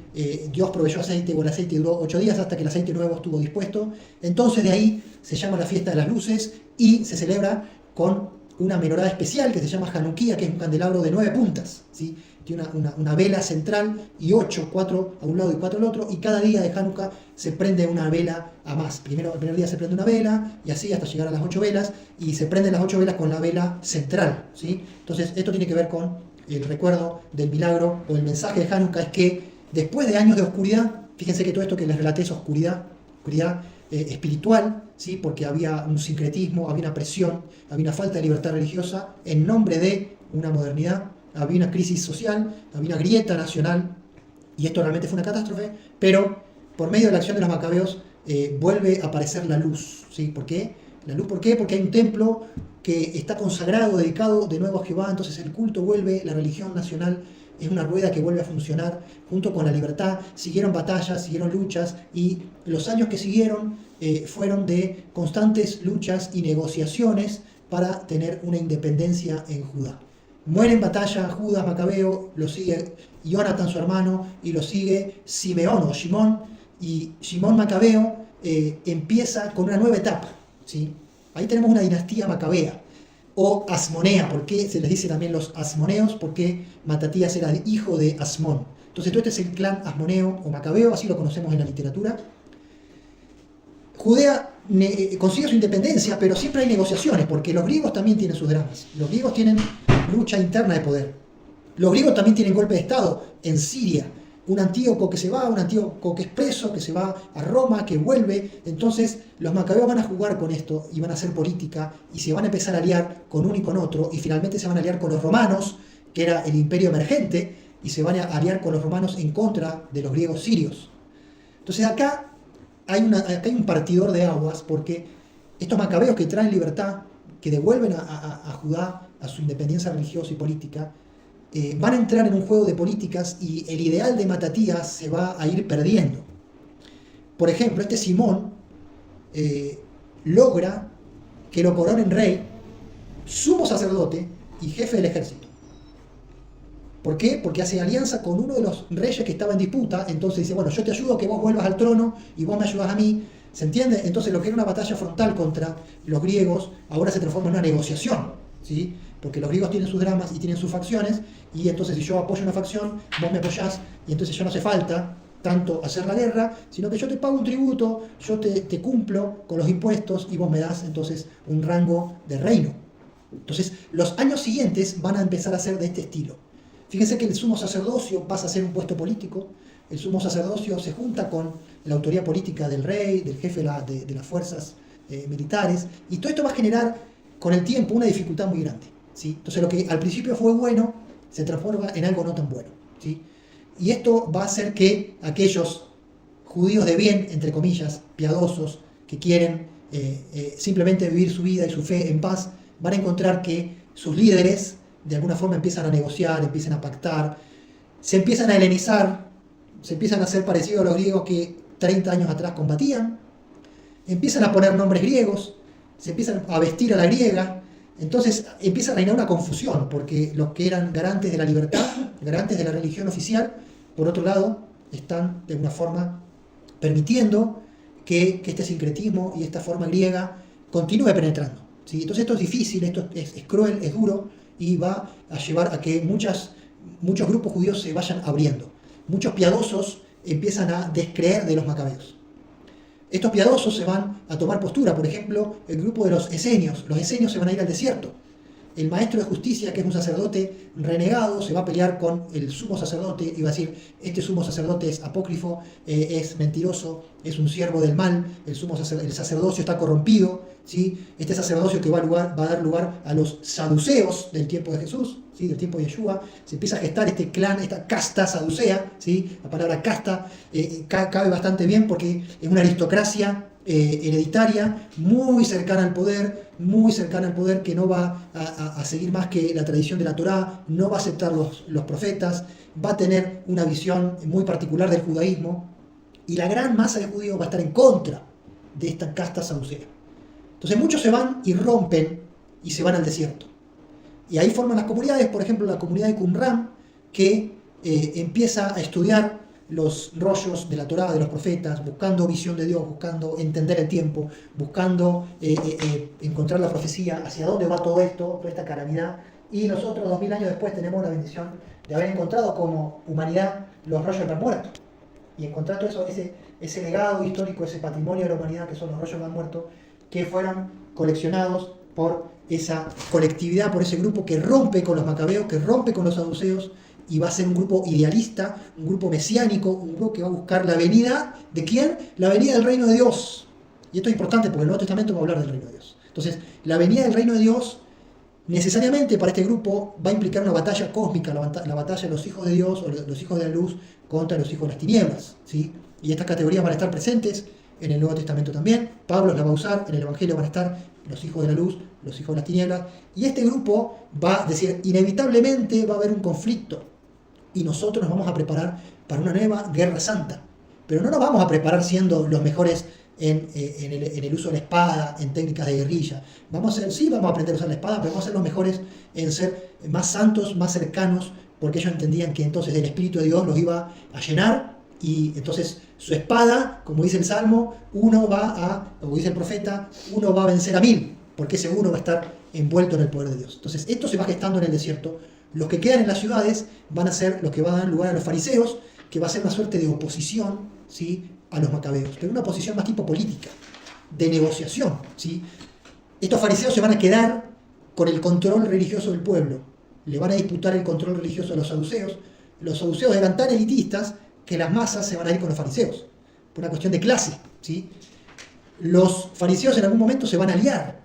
Dios proveyó aceite, o el aceite duró 8 días hasta que el aceite nuevo estuvo dispuesto. Entonces de ahí se llama la fiesta de las luces y se celebra con una menorá especial que se llama Hanukkah, que es un candelabro de 9 puntas, ¿sí? Tiene una vela central y 8, 4 a un lado y 4 al otro, y cada día de Hanukkah se prende una vela a más. El primer día se prende una vela, y así hasta llegar a las 8 velas, y se prenden las 8 velas con la vela central, ¿sí? Entonces esto tiene que ver con el recuerdo del milagro, o el mensaje de Hanukkah es que después de años de oscuridad, fíjense que todo esto que les relaté es oscuridad espiritual, ¿sí? Porque había un sincretismo, había una presión, había una falta de libertad religiosa en nombre de una modernidad, había una crisis social, había una grieta nacional, y esto realmente fue una catástrofe, pero por medio de la acción de los macabeos vuelve a aparecer la luz, ¿sí? ¿Por qué? La luz, ¿por qué? Porque hay un templo que está consagrado, dedicado de nuevo a Jehová, entonces el culto vuelve, la religión nacional es una rueda que vuelve a funcionar junto con la libertad. Siguieron batallas, siguieron luchas, y los años que siguieron fueron de constantes luchas y negociaciones para tener una independencia en Judá. Muere en batalla Judas Macabeo, lo sigue Jonathan su hermano, y lo sigue Simeón o Shimón, y Shimón Macabeo empieza con una nueva etapa, ¿sí? Ahí tenemos una dinastía macabea, o asmonea. ¿Por qué se les dice también los asmoneos? Porque Matatías era el hijo de Asmón. Entonces todo este es el clan asmoneo o macabeo, así lo conocemos en la literatura. Judea consigue su independencia, pero siempre hay negociaciones, porque los griegos también tienen sus dramas. Los griegos tienen lucha interna de poder. Los griegos también tienen golpe de Estado en Siria. Un Antíoco que se va, un Antíoco que es preso, que se va a Roma, que vuelve. Entonces los macabeos van a jugar con esto y van a hacer política y se van a empezar a aliar con uno y con otro y finalmente se van a aliar con los romanos, que era el imperio emergente, y se van a aliar con los romanos en contra de los griegos sirios. Entonces acá hay un partidor de aguas, porque estos macabeos que traen libertad, que devuelven a Judá a su independencia religiosa y política, van a entrar en un juego de políticas y el ideal de Matatías se va a ir perdiendo. Por ejemplo, este Simón logra que lo coronen rey, sumo sacerdote y jefe del ejército. ¿Por qué? Porque hace alianza con uno de los reyes que estaba en disputa, entonces dice, bueno, yo te ayudo a que vos vuelvas al trono y vos me ayudas a mí, ¿se entiende? Entonces lo que era una batalla frontal contra los griegos, ahora se transforma en una negociación, ¿sí? Porque los griegos tienen sus dramas y tienen sus facciones, y entonces si yo apoyo una facción, vos me apoyás, y entonces ya no hace falta tanto hacer la guerra, sino que yo te pago un tributo, yo te cumplo con los impuestos, y vos me das entonces un rango de reino. Entonces los años siguientes van a empezar a ser de este estilo. Fíjense que el sumo sacerdocio pasa a ser un puesto político, el sumo sacerdocio se junta con la autoridad política del rey, del jefe de las fuerzas militares, y todo esto va a generar con el tiempo una dificultad muy grande, ¿sí? Entonces lo que al principio fue bueno se transforma en algo no tan bueno, ¿sí? Y esto va a hacer que aquellos judíos de bien, entre comillas, piadosos, que quieren simplemente vivir su vida y su fe en paz, van a encontrar que sus líderes de alguna forma empiezan a negociar, empiezan a pactar, se empiezan a helenizar, se empiezan a hacer parecidos a los griegos que 30 años atrás combatían, empiezan a poner nombres griegos, se empiezan a vestir a la griega, entonces empieza a reinar una confusión, porque los que eran garantes de la libertad, garantes de la religión oficial, por otro lado, están de alguna forma permitiendo que este sincretismo y esta forma griega continúe penetrando, ¿sí? Entonces esto es difícil, esto es cruel, es duro, y va a llevar a que muchos grupos judíos se vayan abriendo. Muchos piadosos empiezan a descreer de los macabeos. Estos piadosos se van a tomar postura. Por ejemplo, el grupo de los esenios. Los esenios se van a ir al desierto. El maestro de justicia, que es un sacerdote renegado, se va a pelear con el sumo sacerdote y va a decir, este sumo sacerdote es apócrifo, es mentiroso, es un siervo del mal, el sacerdocio está corrompido, ¿sí? Este sacerdocio que va a dar lugar a los saduceos del tiempo de Jesús, ¿sí? Del tiempo de Yeshua, se empieza a gestar este clan, esta casta saducea, ¿sí? La palabra casta cabe bastante bien porque es una aristocracia hereditaria, muy cercana al poder, que no va a seguir más que la tradición de la Torá, no va a aceptar los profetas, va a tener una visión muy particular del judaísmo, y la gran masa de judíos va a estar en contra de esta casta saducea. Entonces muchos se van y rompen y se van al desierto. Y ahí forman las comunidades, por ejemplo la comunidad de Qumran, que empieza a estudiar los rollos de la Torá, de los profetas, buscando visión de Dios, buscando entender el tiempo, buscando encontrar la profecía, hacia dónde va todo esto, toda esta calamidad. Y nosotros 2000 años después tenemos la bendición de haber encontrado como humanidad los rollos del muerto. Y encontrar todo eso, ese legado histórico, ese patrimonio de la humanidad que son los rollos del muerto, que fueron coleccionados por esa colectividad, por ese grupo que rompe con los macabeos, que rompe con los saduceos, y va a ser un grupo idealista, un grupo mesiánico, un grupo que va a buscar la venida ¿de quién? La venida del reino de Dios. Y esto es importante porque el Nuevo Testamento va a hablar del reino de Dios. Entonces, la venida del reino de Dios necesariamente para este grupo va a implicar una batalla cósmica, la batalla de los hijos de Dios o los hijos de la luz contra los hijos de las tinieblas, ¿sí? Y estas categorías van a estar presentes en el Nuevo Testamento también. Pablo las va a usar, en el Evangelio van a estar los hijos de la luz, los hijos de las tinieblas, y este grupo va a decir, inevitablemente va a haber un conflicto, y nosotros nos vamos a preparar para una nueva guerra santa. Pero no nos vamos a preparar siendo los mejores en el uso de la espada, en técnicas de guerrilla. Vamos a aprender a usar la espada, pero vamos a ser los mejores en ser más santos, más cercanos, porque ellos entendían que entonces el Espíritu de Dios los iba a llenar, y entonces su espada, como dice el Salmo, como dice el profeta, uno va a vencer a 1000, porque ese uno va a estar envuelto en el poder de Dios. Entonces esto se va gestando en el desierto. Los que quedan en las ciudades van a ser los que van a dar lugar a los fariseos, que va a ser una suerte de oposición, ¿sí?, a los macabeos, pero una oposición más tipo política. de negociación, ¿sí? Estos fariseos se van a quedar con el control religioso del pueblo, le van a disputar el control religioso a los saduceos. Los saduceos eran tan elitistas que las masas se van a ir con los fariseos, por una cuestión de clase, ¿sí? Los fariseos en algún momento se van a aliar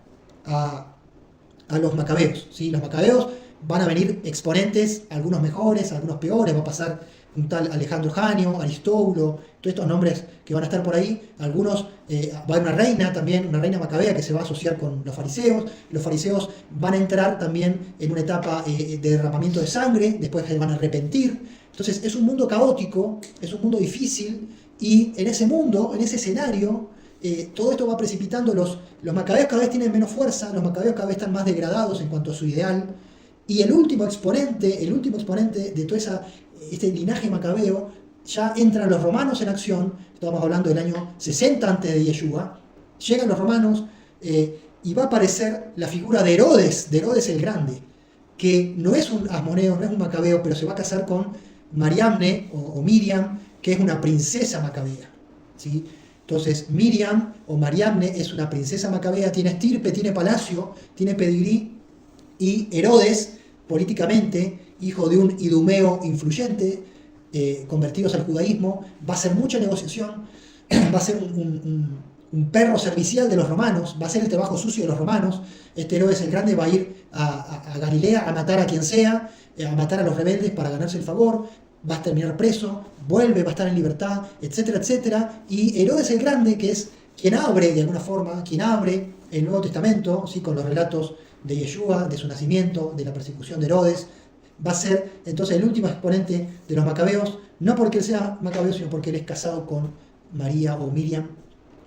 a los macabeos, ¿sí? Los macabeos van a venir exponentes, algunos mejores, algunos peores, va a pasar un tal Alejandro Janio, Aristóbulo, todos estos nombres que van a estar por ahí. Algunos, va a haber una reina también, una reina macabea que se va a asociar con los fariseos van a entrar también en una etapa de derramamiento de sangre, después se van a arrepentir. Entonces es un mundo caótico, es un mundo difícil, y en ese mundo, en ese escenario, todo esto va precipitando, los macabeos cada vez tienen menos fuerza, los macabeos cada vez están más degradados en cuanto a su ideal, y el último exponente de todo este linaje macabeo, ya entran los romanos en acción. Estamos hablando del año 60 antes de Yeshua, llegan los romanos, y va a aparecer la figura de Herodes el Grande, que no es un asmoneo, no es un macabeo, pero se va a casar con Mariamne o Miriam, que es una princesa macabea, ¿sí? Entonces Miriam o Mariamne es una princesa macabea, tiene estirpe, tiene palacio, tiene pedigrí, y Herodes, políticamente, hijo de un idumeo influyente, convertidos al judaísmo, va a hacer mucha negociación, va a ser un perro servicial de los romanos, va a hacer el trabajo sucio de los romanos. Este Herodes el Grande va a ir a Galilea a matar a quien sea, a matar a los rebeldes para ganarse el favor, va a terminar preso, vuelve, va a estar en libertad, etcétera, etcétera. Y Herodes el Grande, que es quien abre, de alguna forma, quien abre el Nuevo Testamento, ¿sí? Con los relatos de Yeshua, de su nacimiento, de la persecución de Herodes, va a ser entonces el último exponente de los macabeos, no porque él sea macabeo, sino porque él es casado con María o Miriam,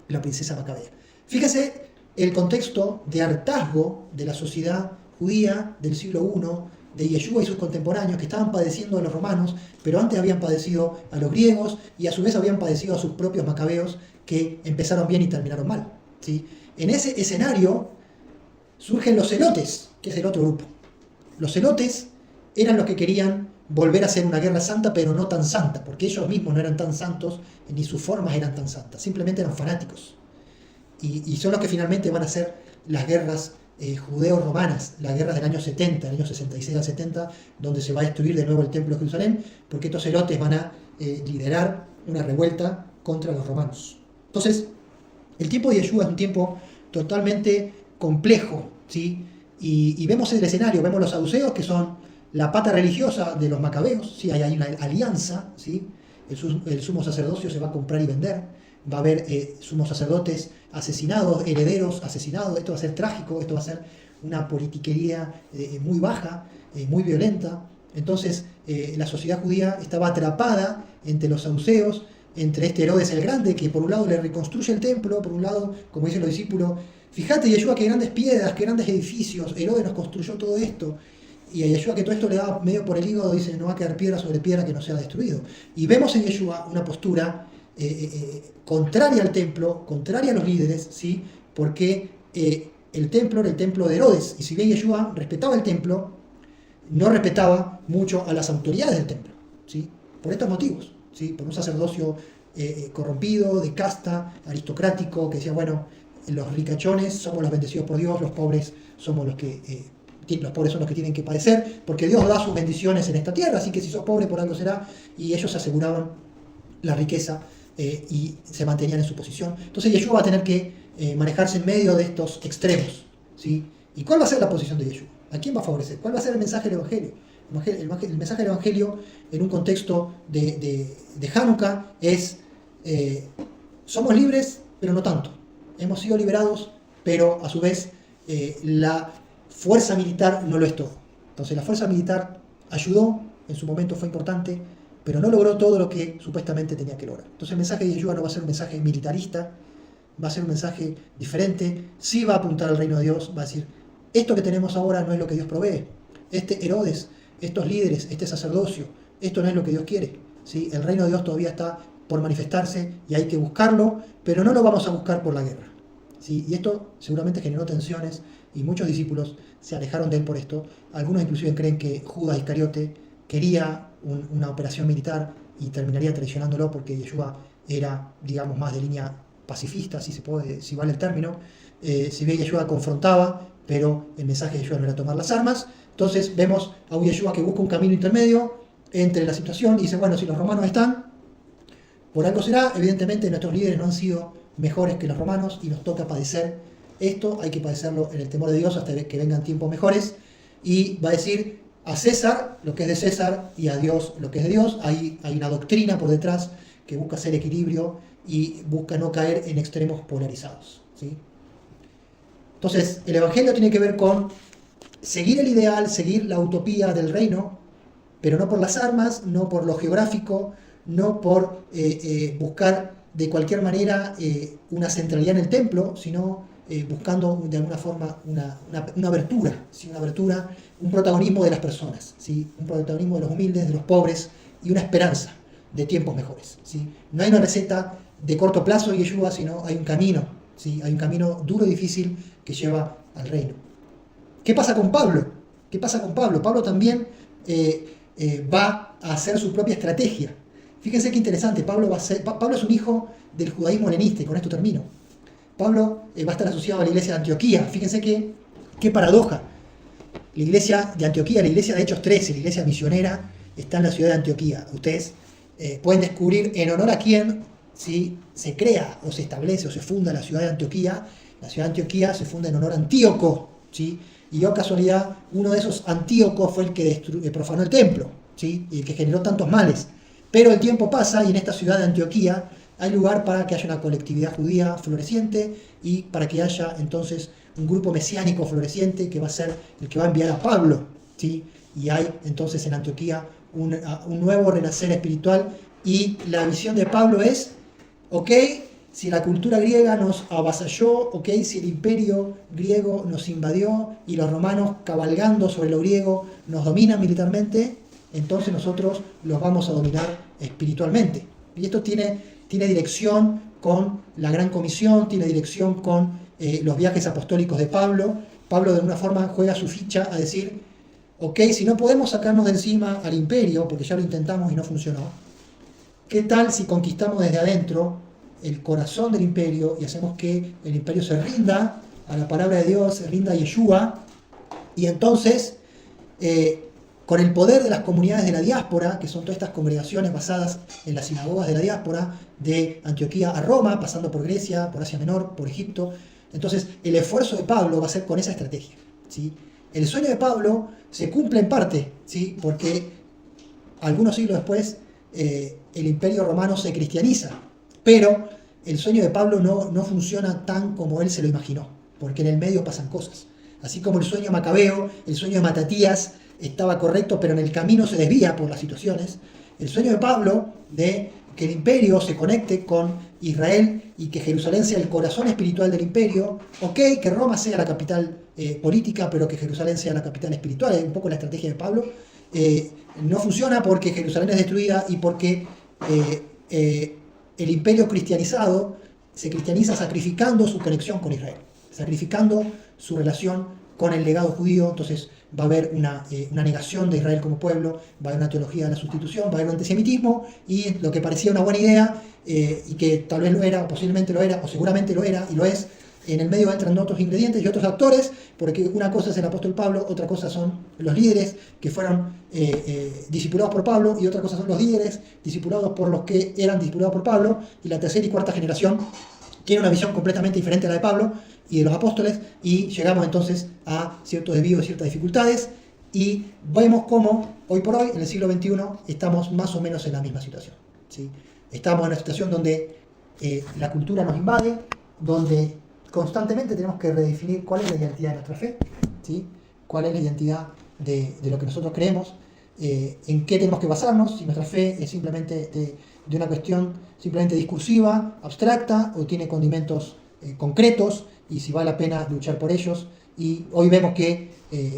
la princesa macabea. Fíjese el contexto de hartazgo de la sociedad judía del siglo I, de Yeshua y sus contemporáneos, que estaban padeciendo a los romanos, pero antes habían padecido a los griegos, y a su vez habían padecido a sus propios macabeos, que empezaron bien y terminaron mal, ¿sí? En ese escenario surgen los celotes, que es el otro grupo. Los celotes eran los que querían volver a hacer una guerra santa, pero no tan santa, porque ellos mismos no eran tan santos, ni sus formas eran tan santas, simplemente eran fanáticos. Y son los que finalmente van a hacer las guerras judeo-romanas, las guerras del año 70, el año 66 al 70, donde se va a destruir de nuevo el templo de Jerusalén, porque estos celotes van a liderar una revuelta contra los romanos. Entonces, el tiempo de Yeshua es un tiempo totalmente complejo, ¿sí? Y vemos el escenario, vemos los saduceos, que son la pata religiosa de los macabeos, ¿sí? Hay una alianza, ¿sí? El sumo sacerdocio se va a comprar y vender, va a haber sumos sacerdotes asesinados, herederos asesinados. Esto va a ser trágico, esto va a ser una politiquería muy baja, muy violenta. Entonces la sociedad judía estaba atrapada entre los saduceos, entre este Herodes el Grande, que por un lado le reconstruye el templo, por un lado, como dicen los discípulos, fíjate Yeshua, qué grandes piedras, qué grandes edificios, Herodes nos construyó todo esto. Y a Yeshua, que todo esto le da medio por el hígado, dice, no va a quedar piedra sobre piedra que no sea destruido. Y vemos en Yeshua una postura contraria al templo, contraria a los líderes, ¿sí? Porque el templo era el templo de Herodes, y si bien Yeshua respetaba el templo, no respetaba mucho a las autoridades del templo, ¿sí? Por estos motivos, ¿sí? Por un sacerdocio corrompido, de casta, aristocrático, que decía, bueno, los ricachones somos los bendecidos por Dios, los pobres somos los que... los pobres son los que tienen que padecer, porque Dios da sus bendiciones en esta tierra, así que si sos pobre por algo será, y ellos aseguraban la riqueza y se mantenían en su posición. Entonces Yeshua va a tener que manejarse en medio de estos extremos, ¿sí? ¿Y cuál va a ser la posición de Yeshua? ¿A quién va a favorecer? ¿Cuál va a ser el mensaje del Evangelio? El mensaje del Evangelio en un contexto de Hanukkah es somos libres, pero no tanto. Hemos sido liberados, pero a su vez la fuerza militar no lo es todo. Entonces la fuerza militar ayudó, en su momento fue importante, pero no logró todo lo que supuestamente tenía que lograr. Entonces el mensaje de Yeshua no va a ser un mensaje militarista, va a ser un mensaje diferente, sí va a apuntar al reino de Dios, va a decir, esto que tenemos ahora no es lo que Dios provee, este Herodes, estos líderes, este sacerdocio, esto no es lo que Dios quiere, ¿sí? El reino de Dios todavía está por manifestarse y hay que buscarlo, pero no lo vamos a buscar por la guerra, ¿sí? Y esto seguramente generó tensiones y muchos discípulos se alejaron de él por esto. Algunos inclusive creen que Judas Iscariote quería una operación militar y terminaría traicionándolo porque Yeshua era, digamos, más de línea pacifista, si vale el término. Si bien Yeshua confrontaba, pero el mensaje de Yeshua no era tomar las armas. Entonces vemos a un Yeshua que busca un camino intermedio entre la situación y dice, bueno, si los romanos están, por algo será. Evidentemente nuestros líderes no han sido mejores que los romanos y nos toca padecer esto, hay que padecerlo en el temor de Dios hasta que vengan tiempos mejores. Y va a decir a César lo que es de César y a Dios lo que es de Dios. Hay una doctrina por detrás que busca hacer equilibrio y busca no caer en extremos polarizados, ¿sí? Entonces, el Evangelio tiene que ver con seguir el ideal, seguir la utopía del reino, pero no por las armas, no por lo geográfico, no por buscar de cualquier manera una centralidad en el templo, sino buscando de alguna forma una abertura, ¿sí? Una abertura, un protagonismo de las personas, ¿sí? Un protagonismo de los humildes, de los pobres y una esperanza de tiempos mejores, ¿sí? No hay una receta de corto plazo de Yeshua, sino hay un camino, ¿sí? Hay un camino duro y difícil que lleva al reino. ¿Qué pasa con Pablo? ¿Qué pasa con Pablo? Pablo también va a hacer su propia estrategia. Fíjense qué interesante, Pablo es un hijo del judaísmo helenista, y con esto termino. Pablo va a estar asociado a la iglesia de Antioquía. Fíjense qué paradoja. La iglesia de Antioquía, la iglesia de Hechos 13, la iglesia misionera, está en la ciudad de Antioquía. Ustedes pueden descubrir en honor a quién, ¿sí?, se crea o se establece o se funda la ciudad de Antioquía. La ciudad de Antioquía se funda en honor a Antíoco, ¿sí? Y oh casualidad, uno de esos Antíocos fue el que profanó el templo, ¿sí? Y el que generó tantos males. Pero el tiempo pasa y en esta ciudad de Antioquía hay lugar para que haya una colectividad judía floreciente y para que haya entonces un grupo mesiánico floreciente que va a ser el que va a enviar a Pablo, ¿sí? Y hay entonces en Antioquía un nuevo renacer espiritual y la visión de Pablo es, ok, si la cultura griega nos avasalló, ok, si el imperio griego nos invadió y los romanos cabalgando sobre lo griego nos dominan militarmente, entonces nosotros los vamos a dominar espiritualmente. Y esto tiene dirección con la Gran Comisión, tiene dirección con los viajes apostólicos de Pablo. Pablo de alguna forma juega su ficha a decir, ok, si no podemos sacarnos de encima al imperio, porque ya lo intentamos y no funcionó, ¿qué tal si conquistamos desde adentro el corazón del imperio y hacemos que el imperio se rinda a la palabra de Dios, se rinda a Yeshua? Y entonces, con el poder de las comunidades de la diáspora, que son todas estas congregaciones basadas en las sinagogas de la diáspora, de Antioquía a Roma, pasando por Grecia, por Asia Menor, por Egipto, entonces el esfuerzo de Pablo va a ser con esa estrategia, ¿sí? El sueño de Pablo se cumple en parte, ¿sí? Porque algunos siglos después el imperio romano se cristianiza, pero el sueño de Pablo no funciona tan como él se lo imaginó, porque en el medio pasan cosas. Así como el sueño macabeo, el sueño de Matatías estaba correcto, pero en el camino se desvía por las situaciones. El sueño de Pablo de que el imperio se conecte con Israel y que Jerusalén sea el corazón espiritual del imperio, ok, que Roma sea la capital política, pero que Jerusalén sea la capital espiritual, es un poco la estrategia de Pablo. No funciona porque Jerusalén es destruida y porque el imperio cristianizado se cristianiza sacrificando su conexión con Israel, sacrificando su relación con el legado judío. Entonces va a haber una negación de Israel como pueblo, va a haber una teología de la sustitución, va a haber un antisemitismo, y lo que parecía una buena idea, y que tal vez lo era, o posiblemente lo era, o seguramente lo era, y lo es, en el medio entran otros ingredientes y otros actores, porque una cosa es el apóstol Pablo, otra cosa son los líderes que fueron discipulados por Pablo, y otra cosa son los líderes discipulados por los que eran discipulados por Pablo, y la tercera y cuarta generación tiene una visión completamente diferente a la de Pablo y de los apóstoles, y llegamos entonces a ciertos desvíos, ciertas dificultades, y vemos cómo hoy por hoy, en el siglo XXI, estamos más o menos en la misma situación, ¿sí? Estamos en una situación donde la cultura nos invade, donde constantemente tenemos que redefinir cuál es la identidad de nuestra fe, ¿sí? Cuál es la identidad de lo que nosotros creemos, en qué tenemos que basarnos, si nuestra fe es simplemente de una cuestión simplemente discursiva, abstracta, o tiene condimentos concretos, y si vale la pena luchar por ellos. Y hoy vemos que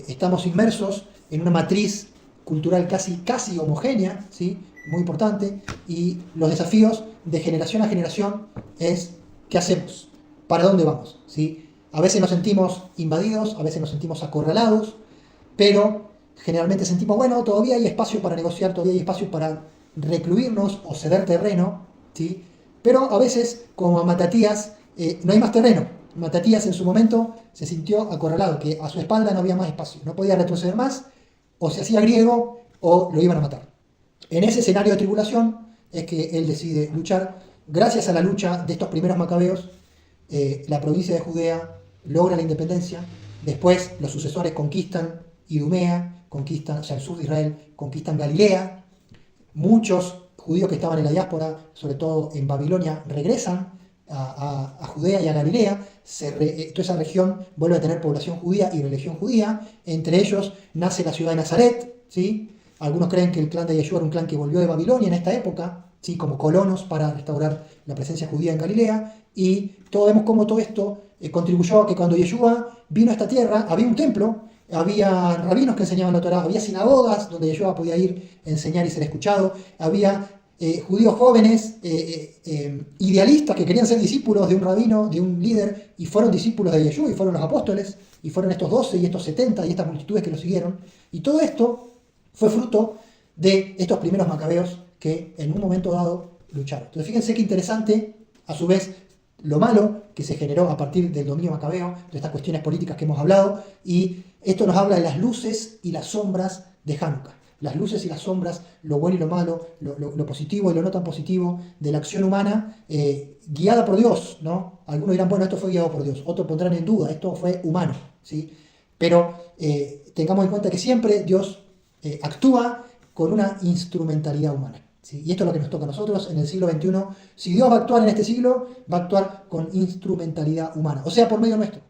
estamos inmersos en una matriz cultural casi homogénea, ¿sí? Muy importante, y los desafíos de generación a generación es ¿qué hacemos? ¿Para dónde vamos? ¿Sí? A veces nos sentimos invadidos, a veces nos sentimos acorralados, pero generalmente sentimos, bueno, todavía hay espacio para negociar, todavía hay espacio para recluirnos o ceder terreno, ¿sí? Pero a veces, como a Matatías, no hay más terreno. Matatías en su momento se sintió acorralado, que a su espalda no había más espacio, no podía retroceder más, o se hacía griego o lo iban a matar. En ese escenario de tribulación es que él decide luchar. Gracias a la lucha de estos primeros macabeos, la provincia de Judea logra la independencia. Después los sucesores conquistan Idumea, conquistan, o sea, el sur de Israel, conquistan Galilea. Muchos judíos que estaban en la diáspora, sobre todo en Babilonia, regresan a Judea y a Galilea. Toda esa región vuelve a tener población judía y religión judía. Entre ellos nace la ciudad de Nazaret, ¿sí? Algunos creen que el clan de Yeshua era un clan que volvió de Babilonia en esta época, ¿sí? Como colonos para restaurar la presencia judía en Galilea. Y todos vemos cómo todo esto contribuyó a que cuando Yeshua vino a esta tierra, había un templo, había rabinos que enseñaban la Torá, había sinagogas donde Yeshua podía ir a enseñar y ser escuchado, había judíos jóvenes, idealistas que querían ser discípulos de un rabino, de un líder, y fueron discípulos de Yeshua, y fueron los apóstoles, y fueron estos 12 y estos 70 y estas multitudes que lo siguieron. Y todo esto fue fruto de estos primeros macabeos que en un momento dado lucharon. Entonces fíjense qué interesante, a su vez, lo malo que se generó a partir del dominio macabeo, de estas cuestiones políticas que hemos hablado, y esto nos habla de las luces y las sombras de Hanukkah. Las luces y las sombras, lo bueno y lo malo, lo positivo y lo no tan positivo de la acción humana guiada por Dios, ¿no? Algunos dirán, bueno, esto fue guiado por Dios, otros pondrán en duda, esto fue humano, ¿sí? Pero tengamos en cuenta que siempre Dios actúa con una instrumentalidad humana, ¿sí? Y esto es lo que nos toca a nosotros en el siglo XXI. Si Dios va a actuar en este siglo, va a actuar con instrumentalidad humana, o sea, por medio nuestro.